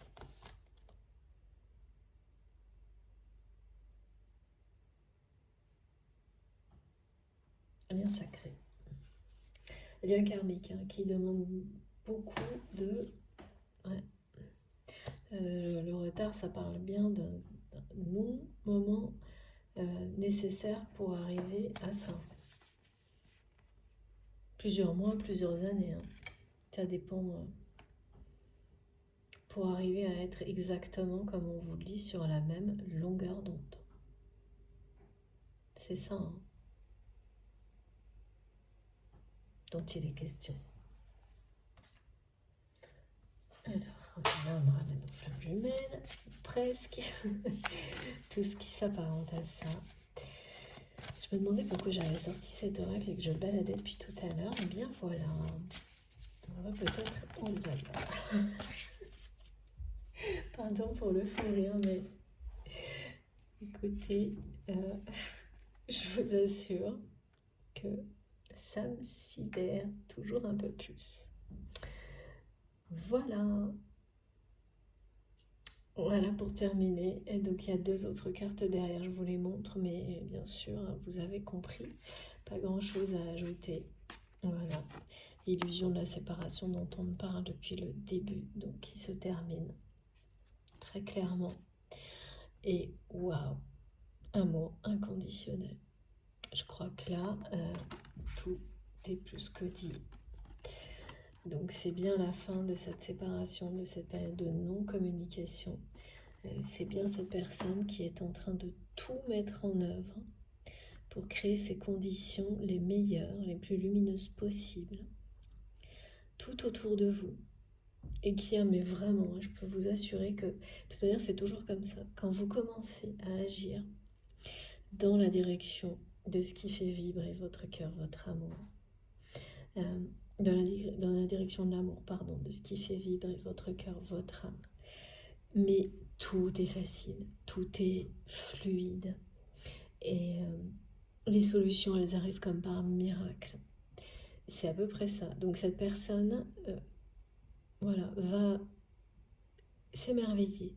Lien sacré. Lien karmique, hein, qui demande beaucoup de... Ouais. Le retard, ça parle bien d'un long moment nécessaire pour arriver à ça. Plusieurs mois, plusieurs années, hein. Ça dépend... pour arriver à être exactement, comme on vous le dit, sur la même longueur d'onde. C'est ça, hein, dont il est question. Alors, là, on me ramène aux flammes jumelles, presque. Tout ce qui s'apparente à ça. Je me demandais pourquoi j'avais sorti cet oracle et que je le baladais depuis tout à l'heure. Eh bien, voilà. On va peut-être... Oh là là. Pardon pour le fou rire, mais... Écoutez, je vous assure que ça me sidère toujours un peu plus. Voilà. Voilà pour terminer. Et donc il y a deux autres cartes derrière, je vous les montre, mais bien sûr, vous avez compris. Pas grand chose à ajouter. Voilà. Illusion de la séparation dont on me parle depuis le début, donc qui se termine très clairement. Et waouh, amour inconditionnel. Je crois que là, tout est plus que dit. Donc c'est bien la fin de cette séparation, de cette période de non-communication. C'est bien cette personne qui est en train de tout mettre en œuvre pour créer ces conditions les meilleures, les plus lumineuses possibles, tout autour de vous. Et qui a, mais vraiment, je peux vous assurer que, de toute manière, c'est toujours comme ça. Quand vous commencez à agir dans la direction de ce qui fait vibrer votre cœur, votre amour, dans la direction de l'amour, pardon, de ce qui fait vibrer votre cœur, votre âme, mais tout est facile, tout est fluide. Et les solutions, elles arrivent comme par miracle. C'est à peu près ça. Donc cette personne, voilà, va s'émerveiller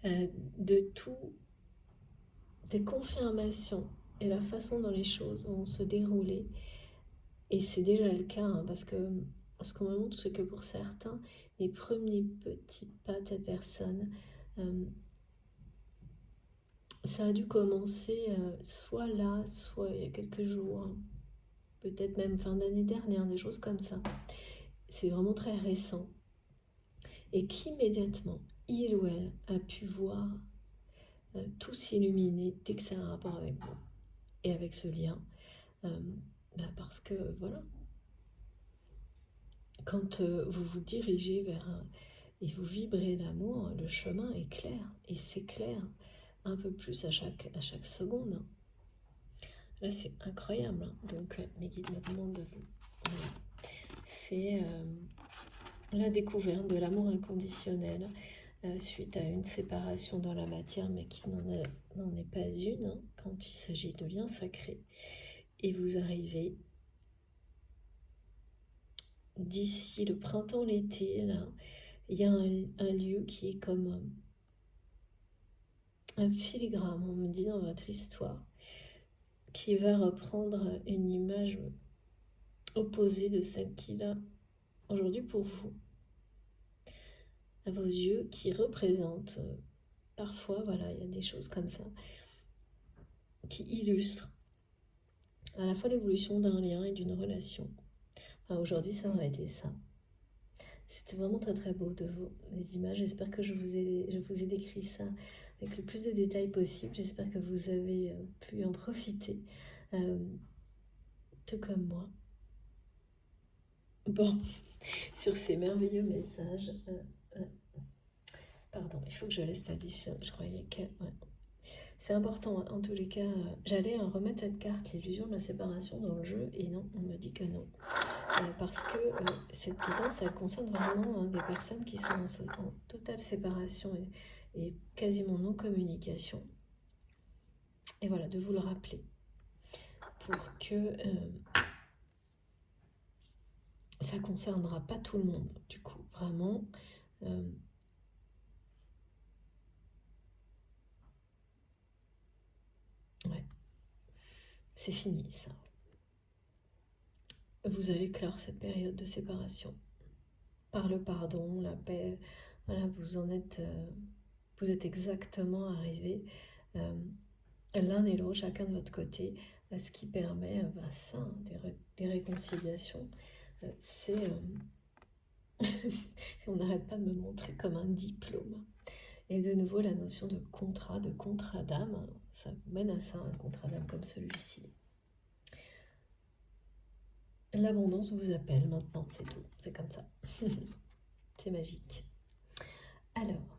de tout, des confirmations et la façon dont les choses vont se dérouler. Et c'est déjà le cas, hein, parce que ce qu'on me montre, c'est que pour certains, les premiers petits pas de cette personne, ça a dû commencer soit là, soit il y a quelques jours, hein, peut-être même fin d'année dernière, des choses comme ça. C'est vraiment très récent. Et qu'immédiatement, il ou elle a pu voir tout s'illuminer dès que ça a un rapport avec vous et avec ce lien. Parce que, voilà, quand vous vous dirigez vers et vous vibrez l'amour, le chemin est clair, et c'est clair un peu plus à chaque seconde. Là, c'est incroyable. Donc, mes guides me demandent de vous. Voilà. C'est la découverte de l'amour inconditionnel suite à une séparation dans la matière, mais qui n'en est pas une, hein, quand il s'agit de liens sacrés. Et vous arrivez d'ici le printemps, l'été, là, il y a un lieu qui est comme un filigrane, on me dit, dans votre histoire, qui va reprendre une image opposée de celle qu'il a aujourd'hui pour vous, à vos yeux, qui représente parfois, voilà, il y a des choses comme ça, qui illustrent à la fois l'évolution d'un lien et d'une relation. Enfin, aujourd'hui, ça aurait été ça. C'était vraiment très très beau de vous, les images. J'espère que je vous ai décrit ça avec le plus de détails possible. J'espère que vous avez pu en profiter, tout comme moi. Bon, sur ces merveilleux messages, pardon, il faut que je laisse la diffusion. Je croyais que... Ouais. C'est important, en tous les cas. J'allais remettre cette carte, l'illusion de la séparation, dans le jeu, et non, on me dit que non. Parce que cette guidance, elle concerne vraiment des personnes qui sont en totale séparation et quasiment non-communication. Et voilà, de vous le rappeler, pour que ça ne concernera pas tout le monde, du coup, vraiment. Ouais, c'est fini, ça. Vous allez clore cette période de séparation par le pardon, la paix. Voilà, vous êtes exactement arrivés l'un et l'autre, chacun de votre côté, à ce qui permet ça, des réconciliations. C'est on n'arrête pas de me montrer comme un diplôme. Et de nouveau, la notion de contrat d'âme, ça vous mène à ça, un contrat d'âme comme celui-ci. L'abondance vous appelle maintenant, c'est tout, c'est comme ça. C'est magique. Alors,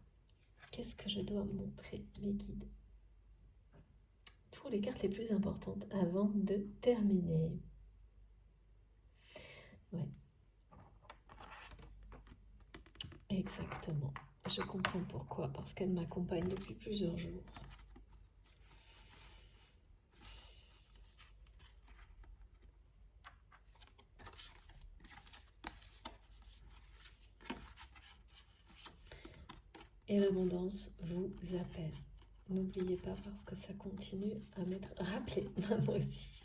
qu'est-ce que je dois montrer, mes guides, pour les cartes les plus importantes avant de terminer? Ouais. Exactement. Je comprends pourquoi, parce qu'elle m'accompagne depuis plusieurs jours. Et l'abondance vous appelle. N'oubliez pas, parce que ça continue à m'être rappelé, moi aussi,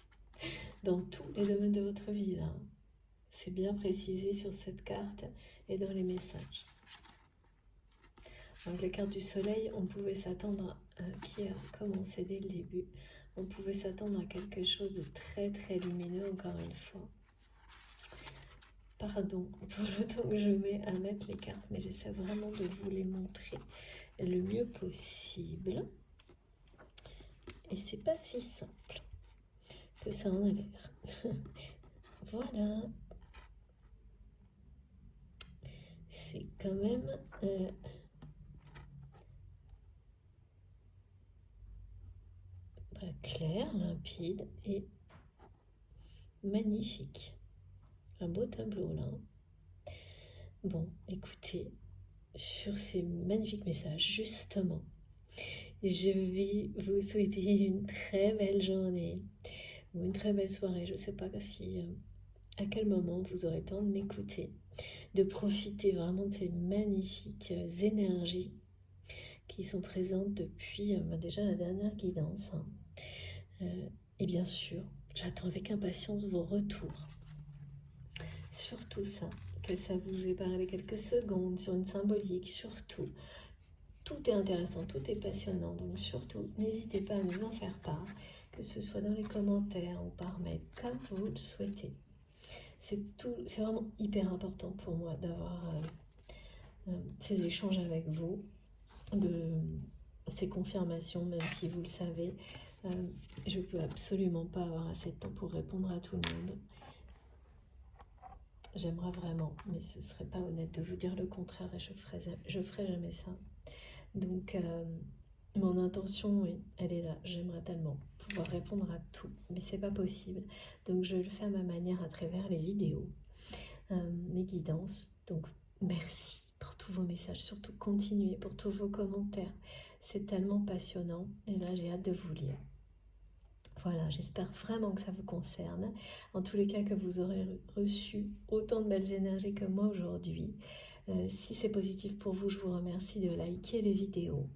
dans tous les domaines de votre vie, là. C'est bien précisé sur cette carte et dans les messages. Avec la carte du soleil, on pouvait s'attendre, qui a commencé dès le début, on pouvait s'attendre à quelque chose de très très lumineux, encore une fois. Pardon pour le temps que je mets à mettre les cartes, mais j'essaie vraiment de vous les montrer le mieux possible. Et c'est pas si simple que ça en a l'air. Voilà. C'est quand même clair, limpide et magnifique. Un beau tableau là. Bon, écoutez, sur ces magnifiques messages, justement, je vais vous souhaiter une très belle journée ou une très belle soirée. Je ne sais pas si à quel moment vous aurez le temps de m'écouter, de profiter vraiment de ces magnifiques énergies qui sont présentes depuis déjà la dernière guidance. Et bien sûr, j'attends avec impatience vos retours. Surtout ça, que ça vous ait parlé quelques secondes sur une symbolique, surtout. Tout est intéressant, tout est passionnant, donc surtout, n'hésitez pas à nous en faire part, que ce soit dans les commentaires ou par mail, comme vous le souhaitez. C'est vraiment hyper important pour moi d'avoir ces échanges avec vous, ces confirmations, même si vous le savez, je ne peux absolument pas avoir assez de temps pour répondre à tout le monde. J'aimerais vraiment, mais ce ne serait pas honnête de vous dire le contraire et je ferai jamais ça. Donc, mon intention, oui, elle est là. J'aimerais tellement pouvoir répondre à tout, mais c'est pas possible. Donc, je le fais à ma manière à travers les vidéos, mes guidances. Donc, merci pour tous vos messages. Surtout, continuez pour tous vos commentaires. C'est tellement passionnant. Et là, j'ai hâte de vous lire. Voilà, j'espère vraiment que ça vous concerne. En tous les cas, que vous aurez reçu autant de belles énergies que moi aujourd'hui. Si c'est positif pour vous, je vous remercie de liker les vidéos.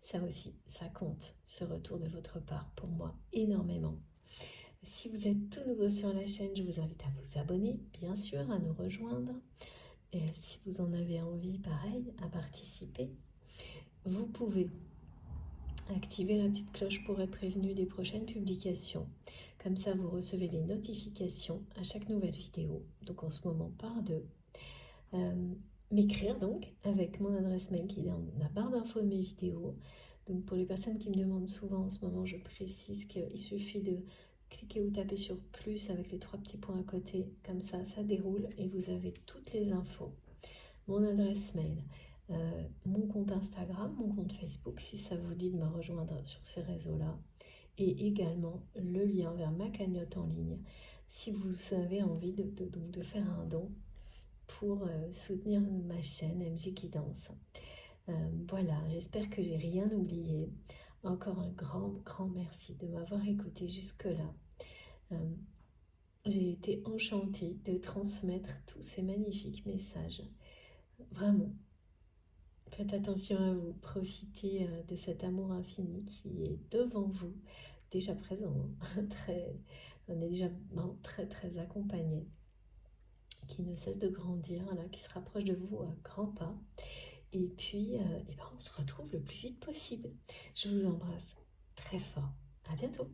Ça aussi, ça compte, ce retour de votre part, pour moi, énormément. Si vous êtes tout nouveau sur la chaîne, je vous invite à vous abonner, bien sûr, à nous rejoindre. Et si vous en avez envie, pareil, à participer, vous pouvez activez la petite cloche pour être prévenu des prochaines publications. Comme ça, vous recevez les notifications à chaque nouvelle vidéo. Donc en ce moment, par deux. M'écrire donc avec mon adresse mail qui est dans la barre d'infos de mes vidéos. Donc pour les personnes qui me demandent souvent en ce moment, je précise qu'il suffit de cliquer ou taper sur plus avec les 3 petits points à côté. Comme ça, ça déroule et vous avez toutes les infos. Mon adresse mail. Mon compte Instagram, mon compte Facebook, si ça vous dit de me rejoindre sur ces réseaux-là, et également le lien vers ma cagnotte en ligne, si vous avez envie de faire un don pour soutenir ma chaîne MJ Guidance. Voilà, j'espère que j'ai rien oublié. Encore un grand merci de m'avoir écouté jusque-là. J'ai été enchantée de transmettre tous ces magnifiques messages. Vraiment. Faites attention à vous, profitez de cet amour infini qui est devant vous, déjà présent, on est déjà très accompagné, qui ne cesse de grandir, là, qui se rapproche de vous à grands pas. Et puis, on se retrouve le plus vite possible. Je vous embrasse très fort. À bientôt.